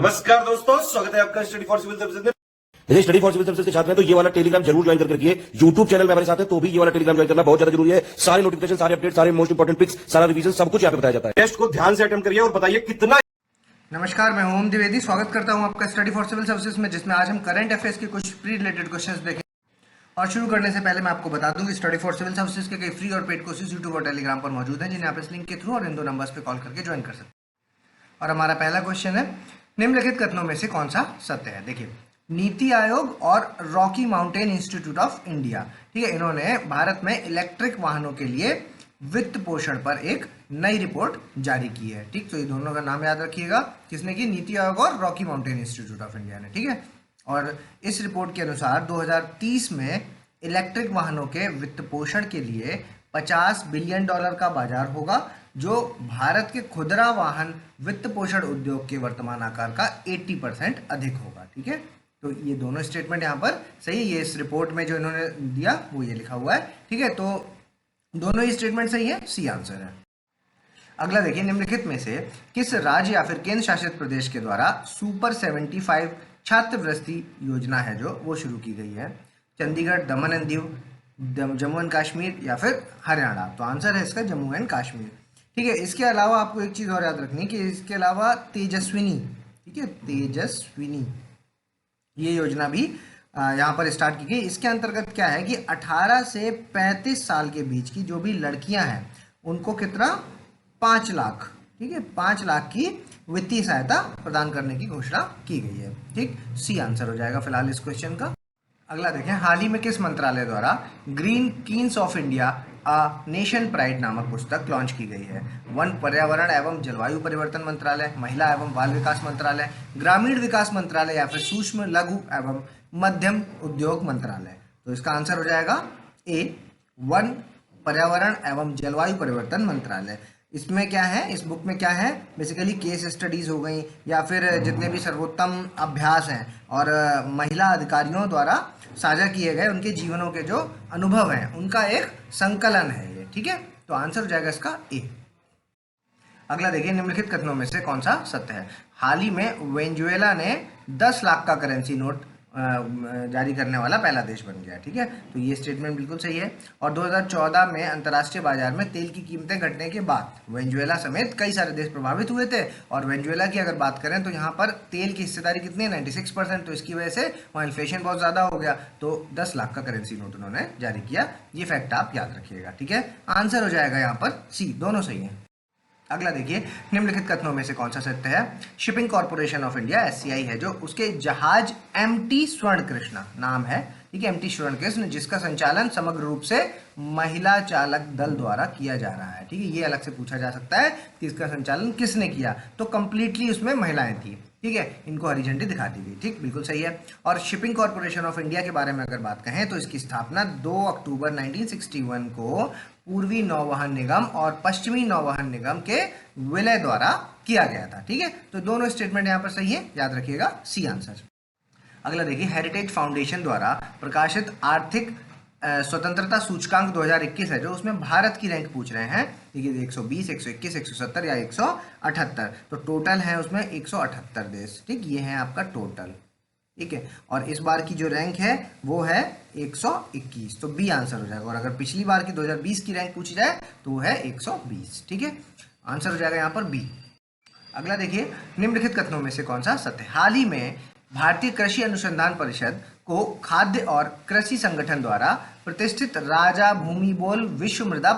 नमस्कार दोस्तों, स्वागत है आपका स्टडी फॉर सिविल सर्विसेज में। यदि स्टडी फॉर सिविल सर्विसेज के छात्र हैं तो ये वाला टेलीग्राम जरूर ज्वाइन करके रखिए। यूट्यूब चैनल में हमारे साथ है तो भी ये वाला टेलीग्राम ज्वाइन करना बहुत ज्यादा जरूरी है। सारे नोटिफिकेशन, सारे अपडेट, सारे मोस्ट इंपोर्टेंट पिक्स, सारा रिवीजन सब कुछ यहाँ पे बताया जाता है। टेस्ट को ध्यान से अटेम्प्ट करिए और बताइए कितना। नमस्कार, मैं ओम द्विवेदी स्वागत करता हूं आपका स्टडी फॉर सिविल सर्विसेज में, जिसमें आज हम करंट अफेयर्स के कुछ प्री रिलेटेड क्वेश्चंस देखें। और शुरू करने से पहले मैं आपको बता दूं कि स्टडी फॉर सिविल सर्विसेज के कई फ्री और पेड कोर्सेज यूट्यूब और टेलीग्राम पर मौजूद हैं, जिन्हें आप इस लिंक के थ्रू और इन दो नंबर्स पे कॉल करके ज्वाइन कर सकते हैं। और हमारा पहला क्वेश्चन है, निम्नलिखित कथनों में से कौन सा सत्य है। देखिए, नीति आयोग और Rocky mountain institute of India, ठीक है, इन्होंने भारत में इलेक्ट्रिक वाहनों के लिए वित्त पोषण पर एक नई रिपोर्ट जारी की है। ठीक, तो ये दोनों का नाम याद रखिएगा, किसने की? नीति आयोग और Rocky mountain institute of India ने। ठीक है, और इस रिपोर्ट के अनुसार 2030 में इलेक्ट्रिक वाहनों के वित्त पोषण के लिए $50 बिलियन का बाजार होगा, जो भारत के खुदरा वाहन वित्त पोषण उद्योग के वर्तमान आकार का 80% अधिक होगा। ठीक है, तो ये दोनों स्टेटमेंट यहाँ पर सही है। ये इस रिपोर्ट में जो इन्होंने दिया वो ये लिखा हुआ है। ठीक है, तो दोनों ही स्टेटमेंट सही है, सी आंसर है। अगला देखिए, निम्नलिखित में से किस राज्य या फिर केंद्र शासित प्रदेश के द्वारा सुपर 75 छात्रवृत्ति योजना है जो वो शुरू की गई है? चंडीगढ़, दमन एंड दीव, जम्मू एंड कश्मीर या फिर हरियाणा? तो आंसर है इसका जम्मू एंड कश्मीर। ठीक है, इसके अलावा आपको एक चीज़ और याद रखनी है कि इसके अलावा तेजस्विनी, ठीक है, तेजस्विनी ये योजना भी यहाँ पर स्टार्ट की गई। इसके अंतर्गत क्या है कि 18 से 35 साल के बीच की जो भी लड़कियां हैं उनको कितना? 5 लाख, ठीक है, 5 लाख की वित्तीय सहायता प्रदान करने की घोषणा की गई है। ठीक, सी आंसर हो जाएगा फिलहाल इस क्वेश्चन का। अगला देखें, हाल ही में किस मंत्रालय द्वारा green Keynes of India a nation pride नामक पुस्तक लॉन्च की गई है? वन, पर्यावरण एवं जलवायु परिवर्तन मंत्रालय, महिला एवं बाल विकास मंत्रालय, ग्रामीण विकास मंत्रालय या फिर सूक्ष्म लघु एवं मध्यम उद्योग मंत्रालय? तो इसका आंसर हो जाएगा ए, वन, पर्यावरण एवं जलवायु परिवर्तन मंत्रालय। इसमें क्या है, इस बुक में क्या है, बेसिकली केस स्टडीज हो गई या फिर जितने भी सर्वोत्तम अभ्यास हैं और महिला अधिकारियों द्वारा साझा किए गए उनके जीवनों के जो अनुभव हैं उनका एक संकलन है ये। ठीक है, तो आंसर हो जाएगा इसका ए। अगला देखिए, निम्नलिखित कथनों में से कौन सा सत्य है? हाल ही में वेनेजुएला ने 10 लाख का करेंसी नोट जारी करने वाला पहला देश बन गया। ठीक है, तो ये स्टेटमेंट बिल्कुल सही है। और 2014 में अंतर्राष्ट्रीय बाजार में तेल की कीमतें घटने के बाद वेनेजुएला समेत कई सारे देश प्रभावित हुए थे। और वेनेजुएला की अगर बात करें तो यहाँ पर तेल की हिस्सेदारी कितनी है? 96%। तो इसकी वजह से वहाँ इन्फ्लेशन बहुत ज़्यादा हो गया, तो 10 लाख का करेंसी नोट उन्होंने जारी किया। ये फैक्ट आप याद रखिएगा। ठीक है, आंसर हो जाएगा यहाँ पर सी, दोनों सही है। अगला देखिए, निम्नलिखित कथनों में से कौन सा सत्य है? Shipping corporation of India SCI है जो, उसके जहाज MT स्वर्ण कृष्णा नाम है, ठीक है, MT स्वर्ण कृष्ण, जिसका संचालन समग्र रूप से महिला चालक दल द्वारा किया जा रहा है। ठीक है, ये अलग से पूछा जा सकता है कि इसका संचालन किसने किया, तो कंप्लीटली उसमें महिलाएं थी। ठीक है, इनको हरी झंडी दिखा दी गई। ठीक, बिल्कुल सही है। और शिपिंग कॉर्पोरेशन ऑफ इंडिया के बारे में अगर बात कहें तो इसकी स्थापना 2 अक्टूबर 1961 को पूर्वी नौवहन निगम और पश्चिमी नौवहन निगम के विलय द्वारा किया गया था। ठीक है, तो दोनों स्टेटमेंट यहाँ पर सही है, याद रखिएगा, सी आंसर। अगला देखिए, हेरिटेज फाउंडेशन द्वारा प्रकाशित आर्थिक स्वतंत्रता सूचकांक 2021 है जो, उसमें भारत की रैंक पूछ रहे हैं। देखिए, 120, 121, 170 या 178, तो टोटल है उसमें 178 देश। ठीक, ये है आपका टोटल। ठीक है, और इस बार की जो रैंक है वो है 121, तो बी आंसर हो जाएगा। और अगर पिछली बार की 2020 की रैंक पूछी जाए तो वो है 120। ठीक है, आंसर हो जाएगा यहाँ पर बी। अगला देखिए, निम्नलिखित कथनों में से कौन सा सत्य? हाल ही में भारतीय कृषि अनुसंधान परिषद को खाद्य और कृषि संगठन द्वारा प्रतिष्ठित राजा भूमिबोल विश्व मृदा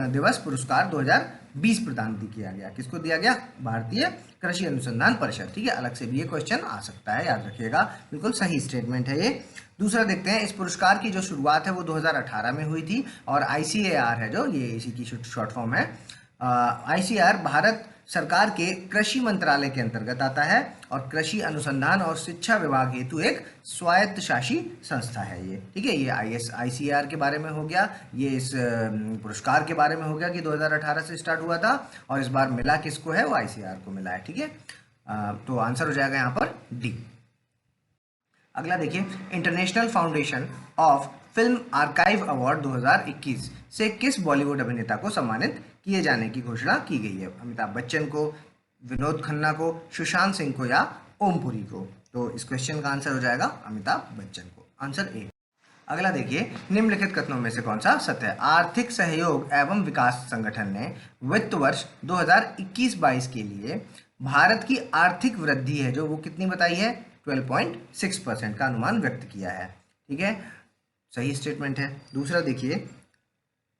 दिवस पुरस्कार 2020 प्रदान किया गया। किसको दिया गया? भारतीय कृषि अनुसंधान परिषद। ठीक है, अलग से भी ये क्वेश्चन आ सकता है, याद रखिएगा, बिल्कुल सही स्टेटमेंट है ये। दूसरा देखते हैं, इस पुरस्कार की जो शुरुआत है वो 2018 में हुई थी और ICAR है जो, ये इसी की शॉर्ट फॉर्म है। ICAR भारत सरकार के कृषि मंत्रालय के अंतर्गत आता है और कृषि अनुसंधान और शिक्षा विभाग हेतु एक स्वायत्तशासी संस्था है ये। ठीक है, ये ICAR के बारे में हो गया, ये इस पुरस्कार के बारे में हो गया कि 2018 से स्टार्ट हुआ था और इस बार मिला किसको है? वो ICAR को मिला है। ठीक है, तो आंसर हो जाएगा यहाँ पर डी। अगला देखिए, international foundation of film archive award 2021 से किस बॉलीवुड अभिनेता को सम्मानित किए जाने की घोषणा की गई है? अमिताभ बच्चन को, विनोद खन्ना को, सुशांत सिंह को या ओमपुरी को। तो इस क्वेश्चन का आंसर हो जाएगा अमिताभ बच्चन को, आंसर ए। अगला देखिए, निम्नलिखित कथनों में से कौन सा सत्य है? आर्थिक सहयोग एवं विकास संगठन ने वित्त वर्ष 2021-22 के लिए भारत की आर्थिक वृद्धि है जो वो कितनी बताई है? 12.6% का अनुमान व्यक्त किया है। ठीक है, सही स्टेटमेंट है। दूसरा देखिए,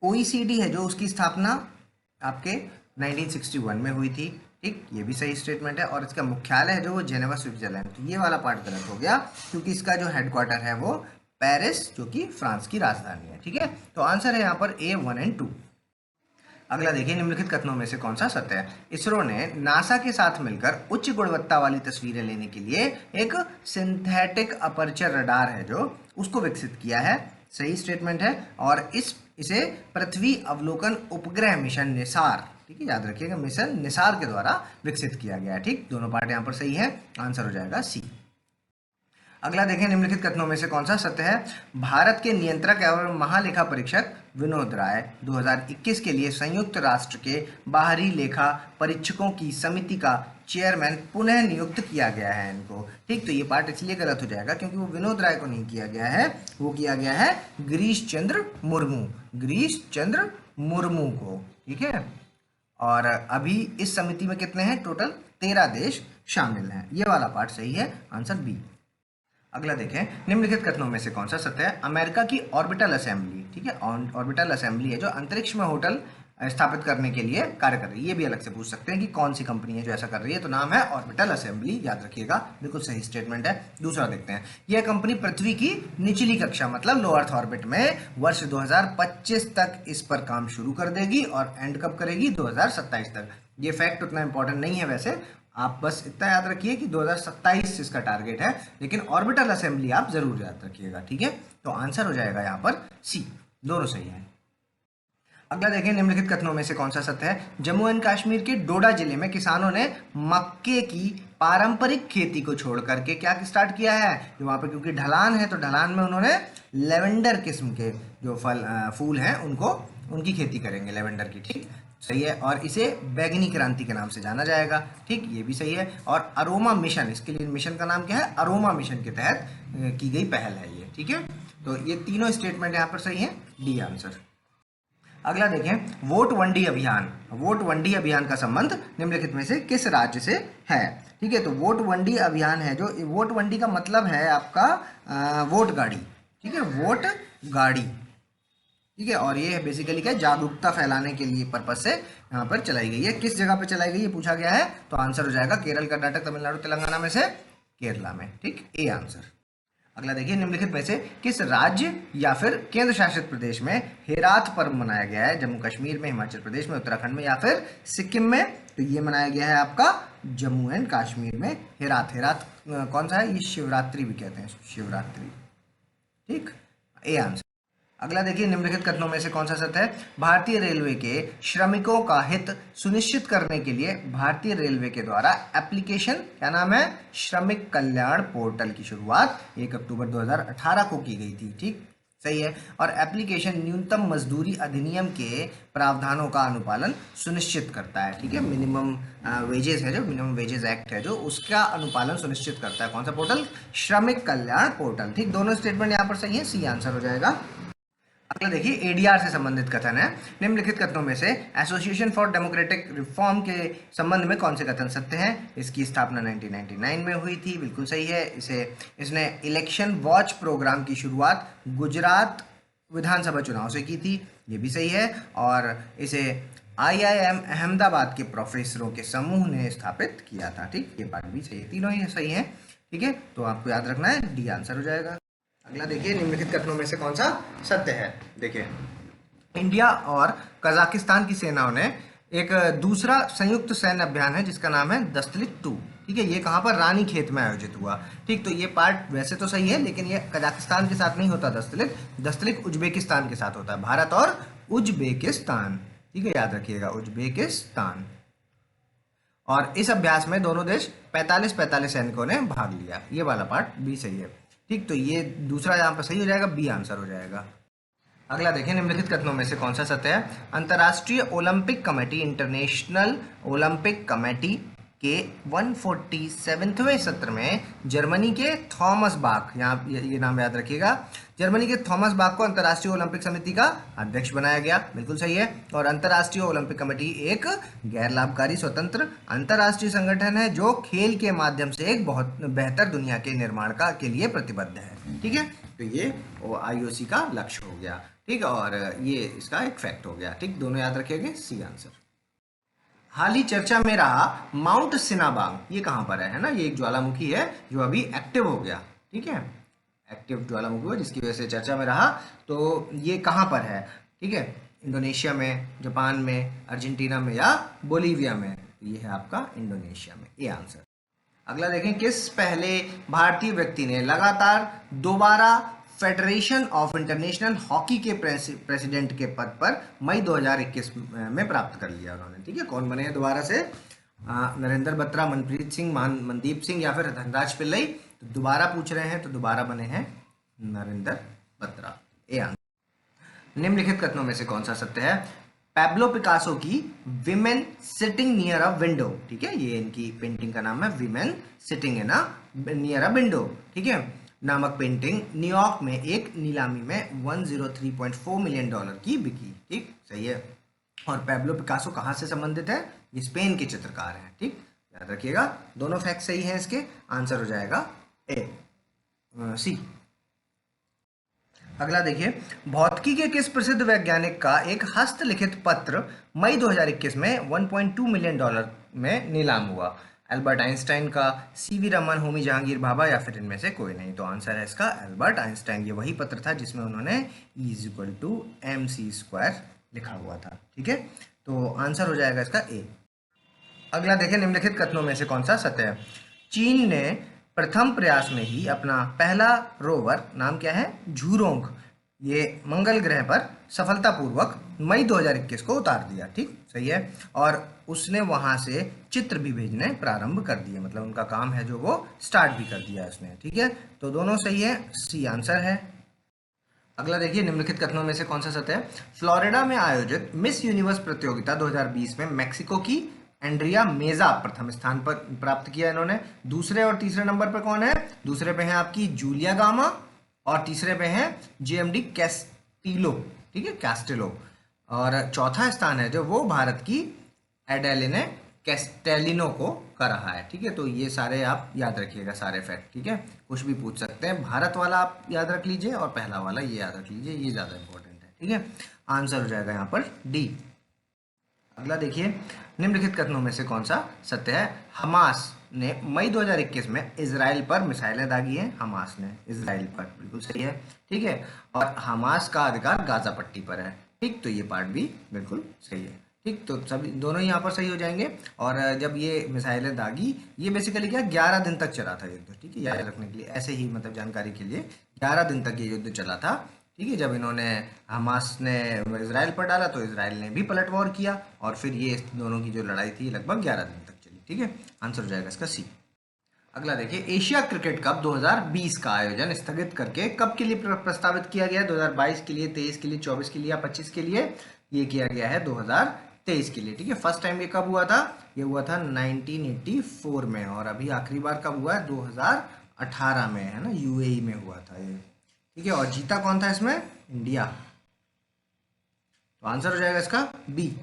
OECD है जो उसकी स्थापना आपके 1961 में हुई थी। ठीक, ये भी सही स्टेटमेंट है। और इसका मुख्यालय है जो वो जेनेवा स्विट्जरलैंड। तो ये वाला पार्ट गलत हो गया क्योंकि इसका जो हेडक्वार्टर है वो पेरिस जो कि फ्रांस की राजधानी है। ठीक है, तो आंसर है यहाँ पर A 1 और 2। अगला देखिए, निम्नलिखित कथनों में से कौन सा सत्य है? इसरो ने नासा के साथ मिलकर उच्च गुणवत्ता वाली तस्वीरें लेने के लिए एक सिंथेटिक अपर्चर रडार है जो उसको विकसित किया है। सही स्टेटमेंट है। और इसे पृथ्वी अवलोकन उपग्रह मिशन निसार, ठीक है, याद रखिएगा, मिशन निसार के द्वारा विकसित किया गया है। ठीक, दोनों पार्ट यहाँ पर सही है, आंसर हो जाएगा सी। अगला देखें, निम्नलिखित कथनों में से कौन सा सत्य है? भारत के नियंत्रक एवं महालेखा परीक्षक विनोद राय 2021 के लिए संयुक्त राष्ट्र के बाहरी लेखा परीक्षकों की समिति का चेयरमैन पुनः नियुक्त किया गया है इनको। ठीक, तो ये पार्ट इसलिए गलत हो जाएगा क्योंकि वो विनोद राय को नहीं किया गया है, वो किया गया है गिरीश चंद्र मुर्मू को। ठीक है, और अभी इस समिति में कितने हैं? टोटल 13 देश शामिल हैं। ये वाला पार्ट सही है, आंसर बी। अगला देखें, निम्नलिखित कथनों में से कौन सा सत्य है? अमेरिका की ऑर्बिटल असेंबली, ठीक है, ऑर्बिटल असेंबली है जो अंतरिक्ष में होटल स्थापित करने के लिए कार्य कर रही है। ये भी अलग से पूछ सकते हैं कि कौन सी कंपनी है जो ऐसा कर रही है, तो नाम है ऑर्बिटल असेंबली, याद रखिएगा, बिल्कुल सही स्टेटमेंट है। दूसरा देखते हैं, यह कंपनी पृथ्वी की निचली कक्षा मतलब लो अर्थ ऑर्बिट में वर्ष 2025 तक इस पर काम शुरू कर देगी और एंड कब करेगी? 2027 तक। ये फैक्ट उतना इंपॉर्टेंट नहीं है वैसे, आप बस इतना याद रखिए कि 2027 इसका टारगेट है, लेकिन ऑर्बिटल असेंबली आप जरूर याद रखिएगा। ठीक है, तो आंसर हो जाएगा यहाँ पर सी, दोनों सही है। अगला देखें, निम्नलिखित कथनों में से कौन सा सत्य है? जम्मू एंड कश्मीर के डोडा जिले में किसानों ने मक्के की पारंपरिक खेती को छोड़ करके क्या स्टार्ट किया है? वहां पर क्योंकि ढलान है तो ढलान में उन्होंने लेवेंडर किस्म के जो फूल हैं उनकी खेती करेंगे, लेवेंडर की। ठीक, सही है। और इसे बैगनी क्रांति के नाम से जाना जाएगा। ठीक, ये भी सही है। और अरोमा मिशन, इसके लिए मिशन का नाम क्या है? अरोमा मिशन के तहत की गई पहल है ये। ठीक है, तो ये तीनों स्टेटमेंट यहाँ पर सही है, डी आंसर। अगला देखें, वोट वंडी अभियान। वोट वंडी अभियान का संबंध निम्नलिखित में से किस राज्य से है? ठीक है, तो वोट वंडी अभियान है जो, वोट वंडी का मतलब है आपका वोट गाड़ी। ठीक है, वोट गाड़ी। ठीक है, और ये बेसिकली क्या, जागरूकता फैलाने के लिए पर्पज से यहाँ पर चलाई गई है। किस जगह पे चलाई गई ये पूछा गया है, तो आंसर हो जाएगा केरल, कर्नाटक, तमिलनाडु, तेलंगाना में से केरला में। ठीक, ए आंसर। अगला देखिए, निम्नलिखित में से किस राज्य या फिर केंद्र शासित प्रदेश में हेरात पर्व मनाया गया है? जम्मू कश्मीर में, हिमाचल प्रदेश में, उत्तराखंड में या फिर सिक्किम में? तो ये मनाया गया है आपका जम्मू एंड कश्मीर में। हेरात कौन सा है? ये शिवरात्रि भी कहते हैं, शिवरात्रि। ठीक, ए आंसर। अगला देखिए, निम्नलिखित कथनों में से कौन सा सत्य है? भारतीय रेलवे के श्रमिकों का हित सुनिश्चित करने के लिए भारतीय रेलवे के द्वारा एप्लीकेशन, क्या नाम है? श्रमिक कल्याण पोर्टल की शुरुआत 1 अक्टूबर 2018 को की गई थी। ठीक, सही है। और एप्लीकेशन न्यूनतम मजदूरी अधिनियम के प्रावधानों का अनुपालन सुनिश्चित करता है। ठीक है, मिनिमम वेजेस है जो, मिनिमम वेजेस एक्ट है जो, उसका अनुपालन सुनिश्चित करता है। कौन सा पोर्टल? श्रमिक कल्याण पोर्टल। ठीक, दोनों स्टेटमेंट यहाँ पर सही है, सी आंसर हो जाएगा। अगला देखिए, एडीआर से संबंधित कथन है। निम्नलिखित कथनों में से एसोसिएशन फॉर डेमोक्रेटिक रिफॉर्म के संबंध में कौन से कथन सत्य हैं? इसकी स्थापना 1999 में हुई थी, बिल्कुल सही है। इसने इलेक्शन वॉच प्रोग्राम की शुरुआत गुजरात विधानसभा चुनाव से की थी, ये भी सही है। और इसे IIM अहमदाबाद के प्रोफेसरों के समूह ने स्थापित किया था। ठीक, ये बात भी सही है, तीनों ही सही है। ठीक है, तो आपको याद रखना है, डी आंसर हो जाएगा। अगला देखिए, निम्नलिखित कथनों में से कौन सा सत्य है? देखिए, इंडिया और कजाकिस्तान की सेनाओं ने एक दूसरा संयुक्त सैन्य अभियान है जिसका नाम है दस्तलिक 2। ठीक है, ये कहाँ पर? रानी खेत में आयोजित हुआ। ठीक, तो ये पार्ट वैसे तो सही है, लेकिन ये कजाकिस्तान के साथ नहीं होता दस्तलिक उज्बेकिस्तान के साथ होता है, भारत और उज्बेकिस्तान। ठीक है, याद रखिएगा, उज्बेकिस्तान। और इस अभ्यास में दोनों देश 45-45 सैनिकों ने भाग लिया। ये वाला पार्ट भी सही है। ठीक, तो ये दूसरा यहाँ पर सही हो जाएगा, बी आंसर हो जाएगा। अगला देखें, निम्नलिखित कथनों में से कौन सा सत्य है? अंतर्राष्ट्रीय Olympic committee, international Olympic committee के 147वें सत्र में जर्मनी के थॉमस बाख, यहाँ ये नाम याद रखिएगा, जर्मनी के थॉमस बाख को अंतर्राष्ट्रीय ओलंपिक समिति का अध्यक्ष बनाया गया। बिल्कुल सही है। और अंतर्राष्ट्रीय ओलंपिक कमेटी एक गैर लाभकारी स्वतंत्र अंतर्राष्ट्रीय संगठन है जो खेल के माध्यम से एक बहुत बेहतर दुनिया के निर्माण के लिए प्रतिबद्ध है। ठीक है, तो ये IOC का लक्ष्य हो गया। ठीक है, और ये इसका एक फैक्ट हो गया। ठीक, दोनों याद रखिएगा, सी आंसर। हाल ही चर्चा में रहा माउंट सिनाबांग, ये कहाँ पर है ना, ये एक ज्वालामुखी है जो अभी एक्टिव हो गया। ठीक है, एक्टिव ज्वालामुखी है जिसकी वजह से चर्चा में रहा। तो ये कहाँ पर है? ठीक है, इंडोनेशिया में, जापान में, अर्जेंटीना में या बोलीविया में? ये है आपका इंडोनेशिया में, ये आंसर। अगला देखें, किस पहले भारतीय व्यक्ति ने लगातार दोबारा फेडरेशन ऑफ इंटरनेशनल हॉकी के प्रेसिडेंट के पद पर मई 2021 में प्राप्त कर लिया उन्होंने? ठीक है, कौन बने हैं दोबारा से? नरेंद्र बत्रा, मनप्रीत सिंह, मनदीप सिंह या फिर धनराज पिल्लई? तो दोबारा पूछ रहे हैं, तो दोबारा बने हैं नरेंद्र बत्रा, ए आंसर। निम्नलिखित कथनों में से कौन सा सत्य है? पैब्लो पिकासो की women sitting near a window, ठीक है, ये इनकी पेंटिंग का नाम है, women sitting in a near a window, ठीक है, नामक पेंटिंग न्यूयॉर्क में एक नीलामी में $103.4 मिलियन की बिकी। ठीक, सही है। और पैब्लो पिकासो कहाँ से संबंधित है? ये स्पेन के चित्रकार हैं। ठीक, याद रखिएगा, दोनों फैक्ट सही हैं, इसके आंसर हो जाएगा सी। अगला देखिए, भौतिकी के किस प्रसिद्ध वैज्ञानिक का एक हस्तलिखित पत्र मई 2021 में $1.2 मिलियन में नीलाम हुआ? एल्बर्ट आइंस्टाइन का, सीवी रमन, होमी जहांगीर भाभा या फिर इनमें से कोई नहीं? तो आंसर है इसका एल्बर्ट आइंस्टाइन। ये वही पत्र था जिसमें उन्होंने E=mc² लिखा हुआ था। ठीक है, तो आंसर हो जाएगा इसका ए। अगला देखें, निम्नलिखित कथनों में से कौन सा सत्य है? चीन ने प्रथम प्रयास में ही अपना पहला रोवर, नाम क्या है, झूरोंग, ये मंगल ग्रह पर सफलतापूर्वक मई 2021 को उतार दिया। ठीक, सही है। और उसने वहां से चित्र भी भेजने प्रारंभ कर दिए, मतलब उनका काम है जो वो स्टार्ट भी कर दिया उसने। ठीक है, तो दोनों सही है, सी आंसर है। अगला देखिए, निम्नलिखित कथनों में से कौन सा सत्य है? फ्लोरिडा में आयोजित मिस यूनिवर्स प्रतियोगिता 2020 में मैक्सिको की एंड्रिया मेजा प्रथम स्थान पर प्राप्त किया इन्होंने। दूसरे और तीसरे नंबर पर कौन है? दूसरे पे है आपकी जूलिया गामा और तीसरे पे है JMD कैस्टिलो, ठीक है, कैस्टिलो। और चौथा स्थान है जो वो भारत की एडेलिने कैस्टेलिनो को कर रहा है। ठीक है, तो ये सारे आप याद रखिएगा, सारे फैक्ट। ठीक है, कुछ भी पूछ सकते हैं, भारत वाला आप याद रख लीजिए और पहला वाला ये याद रख लीजिए, ये ज़्यादा इंपॉर्टेंट है। ठीक है, आंसर हो जाएगा यहाँ पर डी। अगला देखिए, निम्नलिखित कथनों में से कौन सा सत्य है? हमास ने मई 2021 में इजराइल पर मिसाइलें दागी हैं। हमास ने इजराइल पर, बिल्कुल सही है। ठीक है, और हमास का अधिकार गाजा पट्टी पर है। ठीक, तो ये पार्ट भी बिल्कुल सही है। ठीक, तो सभी दोनों यहाँ पर सही हो जाएंगे। और जब ये मिसाइलें दागी, ये बेसिकली क्या 11 दिन तक चला था युद्ध। ठीक है, याद रखने के लिए, ऐसे ही मतलब जानकारी के लिए, 11 दिन तक ये युद्ध चला था। ठीक है, जब इन्होंने हमास ने इजराइल पर डाला तो इजराइल ने भी पलटवार किया और फिर ये दोनों की जो लड़ाई थी लगभग 11 दिन तक चली। ठीक है, आंसर हो जाएगा इसका सी। अगला देखिए, एशिया क्रिकेट कप 2020 का आयोजन स्थगित करके कब के लिए प्रस्तावित किया गया है? 2022 के लिए, 23 के लिए, 24 के लिए या 25 के लिए? ये किया गया है 2023 के लिए। ठीक है, फर्स्ट टाइम ये कब हुआ था? ये हुआ था 1984 में, और अभी आखिरी बार कब हुआ है? 2018 में, है ना, UAE में हुआ था ये। ठीक है, और जीता कौन था इसमें? इंडिया। तो आंसर हो जाएगा इसका बी।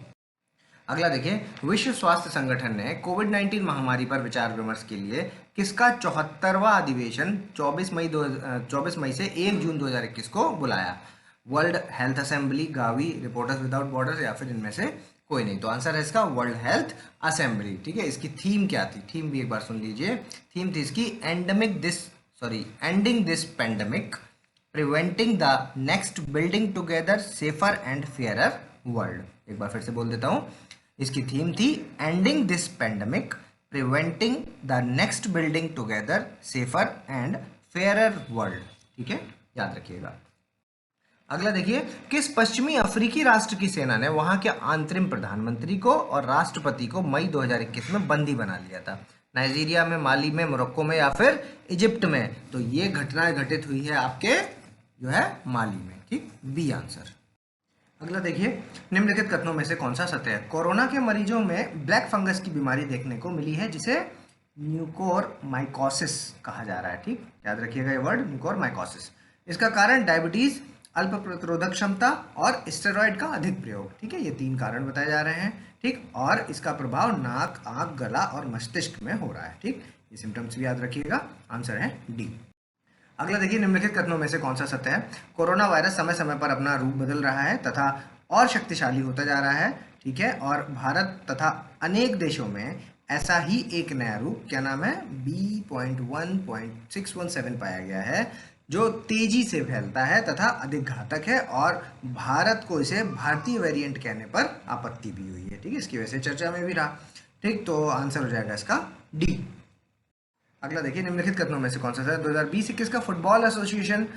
अगला देखिए, विश्व स्वास्थ्य संगठन ने कोविड-19 महामारी पर विचार विमर्श के लिए किसका 74वां अधिवेशन 24 मई से 1 जून 2021 को बुलाया? World health assembly, Gavi, reporters without borders या फिर इनमें से कोई नहीं? तो आंसर है इसका वर्ल्ड हेल्थ असेंबली। ठीक है, इसकी थीम क्या थी? थीम भी एक बार सुन लीजिए। थीम थी इसकी ending this pandemic, preventing the next, building together safer and fairer world. एक बार फिर से बोल देता हूँ, इसकी थीम थी ending this pandemic, preventing the next, building together safer and fairer world. ठीक है, याद रखिएगा। अगला देखिए, किस पश्चिमी अफ्रीकी राष्ट्र की सेना ने वहां के अंतरिम प्रधानमंत्री को और राष्ट्रपति को मई 2021 में बंदी बना लिया था? नाइजीरिया में, माली में, मोरक्को में या फिर इजिप्ट में? तो ये घटनाएं घटित हुई है आपके जो है माली में। ठीक, बी आंसर। अगला देखिए, निम्नलिखित कथनों में से कौन सा सत्य है? कोरोना के मरीजों में ब्लैक फंगस की बीमारी देखने को मिली है जिसे म्यूकोरमाइकोसिस कहा जा रहा है। ठीक, याद रखिएगा ये वर्ड, म्यूकोरमाइकोसिस। इसका कारण डायबिटीज, अल्प प्रतिरोधक क्षमता और स्टेरॉइड का अधिक प्रयोग। ठीक है, ये 3 कारण बताए जा रहे हैं। ठीक, और इसका प्रभाव नाक, आंख, गला और मस्तिष्क में हो रहा है। ठीक, ये सिम्टम्स भी याद रखिएगा। आंसर है डी। अगला देखिए, निम्नलिखित कथनों में से कौन सा सत्य है? कोरोना वायरस समय समय पर अपना रूप बदल रहा है तथा और शक्तिशाली होता जा रहा है। ठीक है, और भारत तथा अनेक देशों में ऐसा ही एक नया रूप, क्या नाम है, B.1.617 पाया गया है, जो तेजी से फैलता है तथा अधिक घातक है, और भारत को इसे भारतीय वेरिएंट कहने पर आपत्ति भी हुई है। ठीक है, इसकी वजह से चर्चा में भी रहा। ठीक, तो आंसर हो जाएगा इसका डी। अगला देखिए, निम्नलिखित कथनों में से कौन सा है? 2020-21 का football association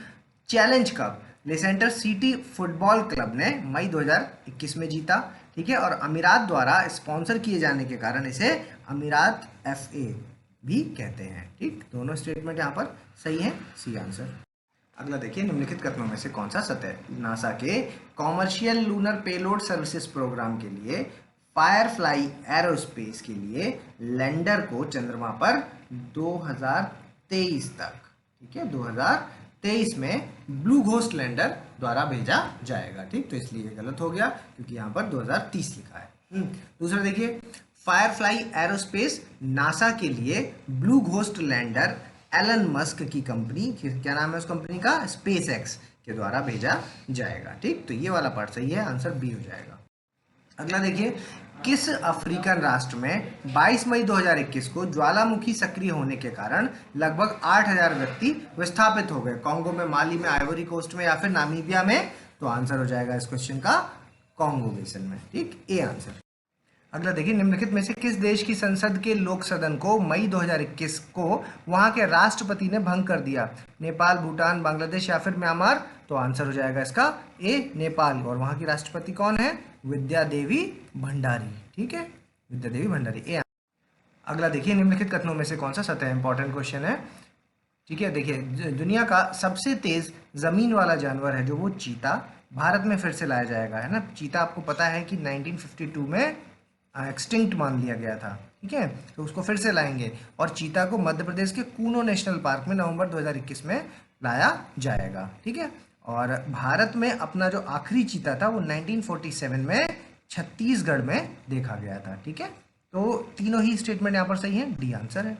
challenge cup Leicester city football club ने मई 2021 में जीता। ठीक है, और अमीरात द्वारा स्पॉन्सर किए जाने के कारण इसे अमीरात FA भी कहते हैं। ठीक, दोनों स्टेटमेंट यहाँ पर सही है, सी आंसर। अगला देखिए, निम्नलिखित कथनों में से कौन सा सत्य है? नासा के commercial lunar payload services program के लिए फायरफ्लाई एरोस्पेस के लिए लैंडर को चंद्रमा पर 2023 तक, ठीक है, 2023 में ब्लू घोस्ट लैंडर द्वारा भेजा जाएगा। ठीक, तो इसलिए गलत हो गया क्योंकि यहाँ पर 2030 लिखा है। दूसरा देखिए, फायरफ्लाई एरोस्पेस नासा के लिए blue ghost lander Elon Musk की कंपनी, क्या नाम है उस कंपनी का, स्पेस एक्स के द्वारा भेजा जाएगा। ठीक, तो ये वाला पार्ट सही है, आंसर बी हो जाएगा। अगला देखिए, किस अफ्रीकन राष्ट्र में 22 मई 2021 को ज्वालामुखी सक्रिय होने के कारण लगभग 8000 व्यक्ति विस्थापित हो गए? कॉन्गो में, माली में, आइवरी कोस्ट में या फिर नामीबिया में? तो आंसर हो जाएगा इस क्वेश्चन का कॉन्गो बेसिन में। ठीक, ए आंसर। अगला देखिए, निम्नलिखित में से किस देश की संसद के लोक सदन को मई 2021 को वहां के राष्ट्रपति ने भंग कर दिया? नेपाल, भूटान, बांग्लादेश या फिर म्यांमार? तो आंसर हो जाएगा इसका ए, नेपाल। और वहां की राष्ट्रपति कौन है? विद्या देवी भंडारी। ठीक है, विद्या देवी भंडारी, ए। अगला देखिए, निम्नलिखित कथनों में से कौन सा सत्य है? इंपॉर्टेंट क्वेश्चन है। ठीक है, देखिए, दुनिया का सबसे तेज जमीन वाला जानवर है जो वो चीता, भारत में फिर से लाया जाएगा, है ना। चीता आपको पता है कि 1952 में एक्सटिंक्ट मान लिया गया था। ठीक है, तो उसको फिर से लाएंगे और चीता को मध्य प्रदेश के कूनो नेशनल पार्क में नवंबर 2021 में लाया जाएगा। ठीक है, और भारत में अपना जो आखिरी चीता था वो 1947 में छत्तीसगढ़ में देखा गया था। ठीक है, तो तीनों ही स्टेटमेंट यहाँ पर सही है, डी आंसर है।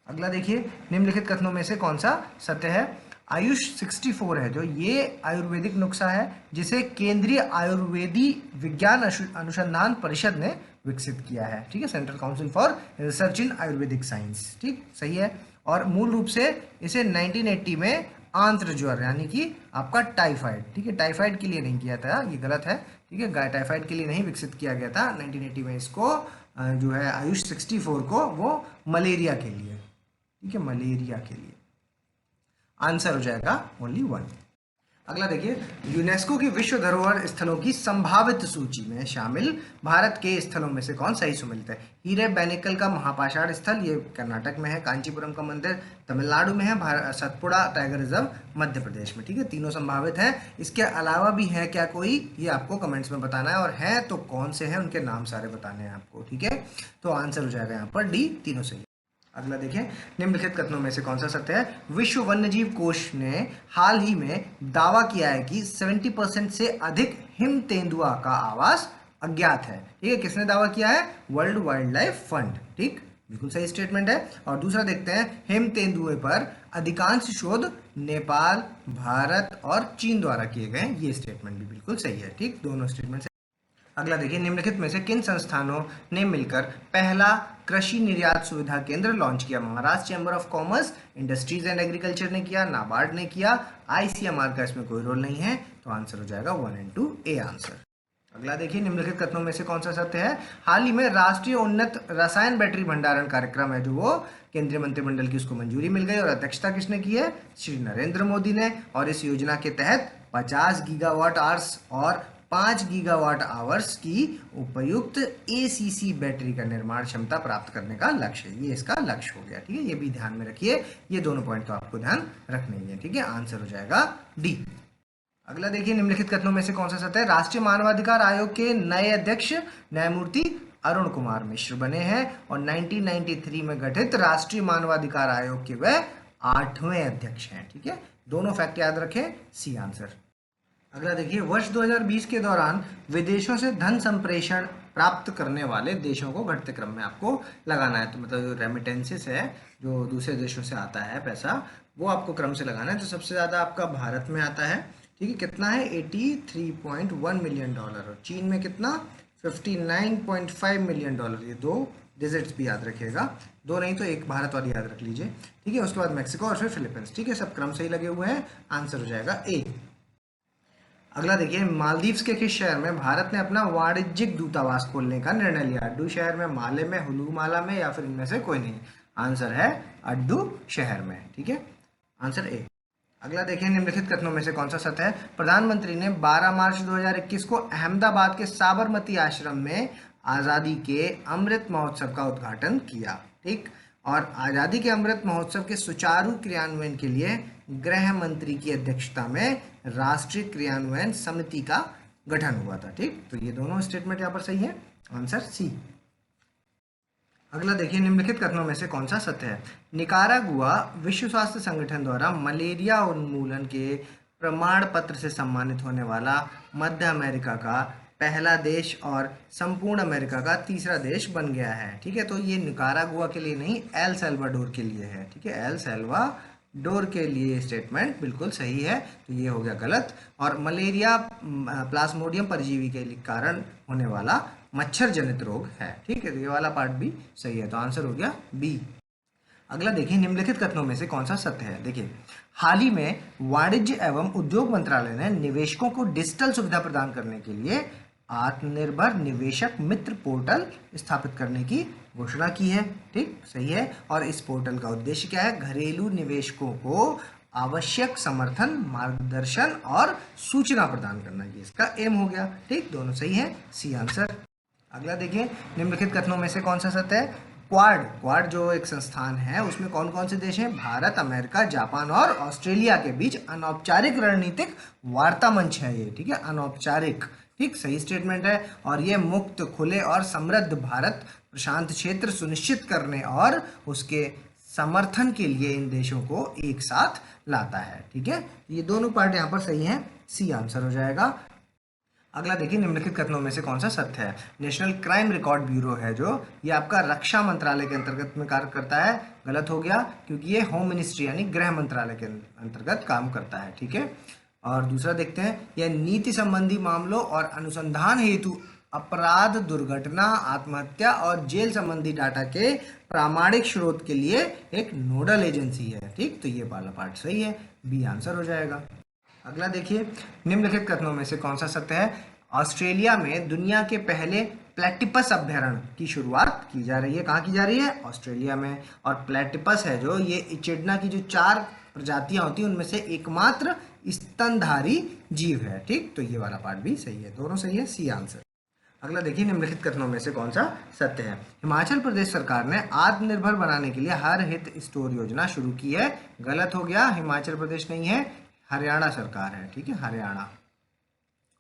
अगला देखिए, निम्नलिखित कथनों में से कौन सा सत्य है? आयुष 64 है जो ये आयुर्वेदिक नुस्खा है जिसे केंद्रीय आयुर्वेदी विज्ञान अनुसंधान परिषद ने विकसित किया है। ठीक है, central council for research in Ayurvedic science. ठीक, सही है। और मूल रूप से इसे 1980 में आंत्र ज्वर यानी कि आपका टाइफाइड, ठीक है, टाइफाइड के लिए नहीं किया था, ये गलत है। ठीक है, टाइफाइड के लिए नहीं विकसित किया गया था 1980 में, इसको जो है आयुष 64 को वो मलेरिया के लिए, ठीक है, मलेरिया के लिए। आंसर हो जाएगा ओनली 1। अगला देखिए, यूनेस्को की विश्व धरोहर स्थलों की संभावित सूची में शामिल भारत के स्थलों में से कौन सही सम्मिलित है? हीरे बेनेकल का महापाषाण स्थल, ये कर्नाटक में है। कांचीपुरम का मंदिर तमिलनाडु में है। सतपुड़ा टाइगर रिजर्व मध्य प्रदेश में। ठीक है, तीनों संभावित हैं। इसके अलावा भी है क्या कोई, ये आपको कमेंट्स में बताना है, और है तो कौन से हैं उनके नाम सारे बताने हैं आपको। ठीक है, तो आंसर हो जाएगा यहाँ पर डी, तीनों सही। अगला देखिए, निम्नलिखित कथनों में से कौन सा सत्य है? विश्व वन्यजीव कोष ने हाल ही में दावा किया है कि 70% से अधिक हिम तेंदुआ का आवास अज्ञात है। ठीक है, किसने दावा किया है? World wild life fund. ठीक, बिल्कुल सही स्टेटमेंट है। और दूसरा देखते हैं, हिम तेंदुए पर अधिकांश शोध नेपाल, भारत और चीन द्वारा किए गए हैं। ये स्टेटमेंट भी बिल्कुल सही है। ठीक, दोनों स्टेटमेंट। अगला देखिए, निम्नलिखित में से किन संस्थानों ने मिलकर पहला कृषि निर्यात सुविधा केंद्र लॉन्च किया? Maharashtra chamber of commerce, industries and agriculture ने किया, नाबार्ड ने किया, ICMR का इसमें कोई रोल नहीं है। तो आंसर हो जाएगा 1 और 2, ए आंसर। अगला देखिए, निम्नलिखित कथनों में से कौन सा सत्य है? हाल ही में राष्ट्रीय उन्नत रसायन बैटरी भंडारण कार्यक्रम है जो वो केंद्रीय मंत्रिमंडल की उसको मंजूरी मिल गई, और अध्यक्षता किसने की है? श्री नरेंद्र मोदी ने। और इस योजना के तहत 50 गीगावाट आवर्स और 5 गीगावाट आवर्स की उपयुक्त ACC बैटरी का निर्माण क्षमता प्राप्त करने का लक्ष्य है। ये इसका लक्ष्य हो गया। ठीक है, ये भी ध्यान में रखिए, ये दोनों पॉइंट तो आपको ध्यान रखने ही है। ठीक है, आंसर हो जाएगा डी। अगला देखिए, निम्नलिखित कथनों में से कौन सा सत्य है? राष्ट्रीय मानवाधिकार आयोग के नए अध्यक्ष न्यायमूर्ति अरुण कुमार मिश्र बने हैं और 1993 में गठित राष्ट्रीय मानवाधिकार आयोग के वह 8वें अध्यक्ष हैं। ठीक है, दोनों फैक्ट याद रखें, सी आंसर। अगला देखिए, वर्ष 2020 के दौरान विदेशों से धन संप्रेषण प्राप्त करने वाले देशों को घटते क्रम में आपको लगाना है। तो मतलब जो रेमिटेंसेस है, जो दूसरे देशों से आता है पैसा, वो आपको क्रम से लगाना है। तो सबसे ज़्यादा आपका भारत में आता है। ठीक है, कितना है? 83.1 मिलियन डॉलर। और चीन में कितना? 59.5 मिलियन डॉलर। ये दो डिजिट्स भी याद रखिएगा, दो नहीं तो एक भारत वाली याद रख लीजिए। ठीक है, उसके बाद मैक्सिको और फिर फिलीपींस। ठीक है, सब क्रम से ही लगे हुए हैं, आंसर हो जाएगा ए। अगला देखिए, मालदीव्स के किस शहर में भारत ने अपना वाणिज्यिक दूतावास खोलने का निर्णय लिया? अड्डू शहर में, माले में, हुलुमाला में, या फिर इनमें से कोई नहीं? आंसर है अड्डू शहर में। ठीक है, आंसर ए। अगला देखिए, निम्नलिखित कथनों में से कौन सा सत्य है? प्रधानमंत्री ने 12 मार्च 2021 को अहमदाबाद के साबरमती आश्रम में आज़ादी के अमृत महोत्सव का उद्घाटन किया। ठीक, और आज़ादी के अमृत महोत्सव के सुचारू क्रियान्वयन के लिए गृह मंत्री की अध्यक्षता में राष्ट्रीय क्रियान्वयन समिति का गठन हुआ था। ठीक, तो ये दोनों स्टेटमेंट यहाँ पर सही है, आंसर सी। अगला देखिए, निम्नलिखित कथनों में से कौन सा सत्य है? निकारागुआ विश्व स्वास्थ्य संगठन द्वारा मलेरिया उन्मूलन के प्रमाण पत्र से सम्मानित होने वाला मध्य अमेरिका का पहला देश और संपूर्ण अमेरिका का तीसरा देश बन गया है। ठीक है, तो ये निकारागुआ के लिए नहीं, एल सल्वाडोर के लिए है। ठीक है, एल सल्वाडोर के लिए स्टेटमेंट बिल्कुल सही है, तो ये हो गया गलत। और मलेरिया प्लाज्मोडियम परजीवी के कारण होने वाला मच्छर जनित रोग है। ठीक है, तो ये वाला पार्ट भी सही है, तो आंसर हो गया बी। अगला देखिए, निम्नलिखित कथनों में से कौन सा सत्य है? देखिए, हाल ही में वाणिज्य एवं उद्योग मंत्रालय ने निवेशकों को डिजिटल सुविधा प्रदान करने के लिए आत्मनिर्भर निवेशक मित्र पोर्टल स्थापित करने की घोषणा की है। ठीक, सही है। और इस पोर्टल का उद्देश्य क्या है? घरेलू निवेशकों को आवश्यक समर्थन, मार्गदर्शन और सूचना प्रदान करना, ये इसका एम हो गया। ठीक, दोनों सही है, सी आंसर। अगला देखिए, निम्नलिखित कथनों में से कौन सा सत्य है? क्वाड जो एक संस्थान है, उसमें कौन कौन से देश हैं? भारत, अमेरिका, जापान और ऑस्ट्रेलिया के बीच अनौपचारिक रणनीतिक वार्ता मंच है ये। ठीक है, अनौपचारिक। ठीक, सही स्टेटमेंट है। और ये मुक्त, खुले और समृद्ध भारत प्रशांत क्षेत्र सुनिश्चित करने और उसके समर्थन के लिए इन देशों को एक साथ लाता है। ठीक है, ये दोनों पार्ट यहाँ पर सही हैं, सी आंसर हो जाएगा। अगला देखिए, निम्नलिखित कथनों में से कौन सा सत्य है? नेशनल क्राइम रिकॉर्ड ब्यूरो है जो, ये आपका रक्षा मंत्रालय के अंतर्गत में कार्य करता है। गलत हो गया, क्योंकि ये होम मिनिस्ट्री यानी गृह मंत्रालय के अंतर्गत काम करता है। ठीक है, और दूसरा देखते हैं, यह नीति संबंधी मामलों और अनुसंधान हेतु अपराध, दुर्घटना, आत्महत्या और जेल संबंधी डाटा के प्रामाणिक स्रोत के लिए एक नोडल एजेंसी है। ठीक, तो ये वाला पार्ट सही है, बी आंसर हो जाएगा। अगला देखिए, निम्नलिखित कथनों में से कौन सा सत्य है? ऑस्ट्रेलिया में दुनिया के पहले प्लेटिपस अभ्यारण्य की शुरुआत की जा रही है। कहाँ की जा रही है? ऑस्ट्रेलिया में। और प्लेटिपस है जो, ये इचिडना की जो 4 प्रजातियां होती हैं उनमें से एकमात्र स्तनधारी जीव है। ठीक, तो ये वाला पार्ट भी सही है, दोनों सही है, सी आंसर। अगला देखिए, निम्नलिखित कथनों में से कौन सा सत्य है? हिमाचल प्रदेश सरकार ने आत्मनिर्भर बनाने के लिए हर हित स्टोर योजना शुरू की है। गलत हो गया, हिमाचल प्रदेश नहीं है, हरियाणा सरकार है। ठीक है, हरियाणा।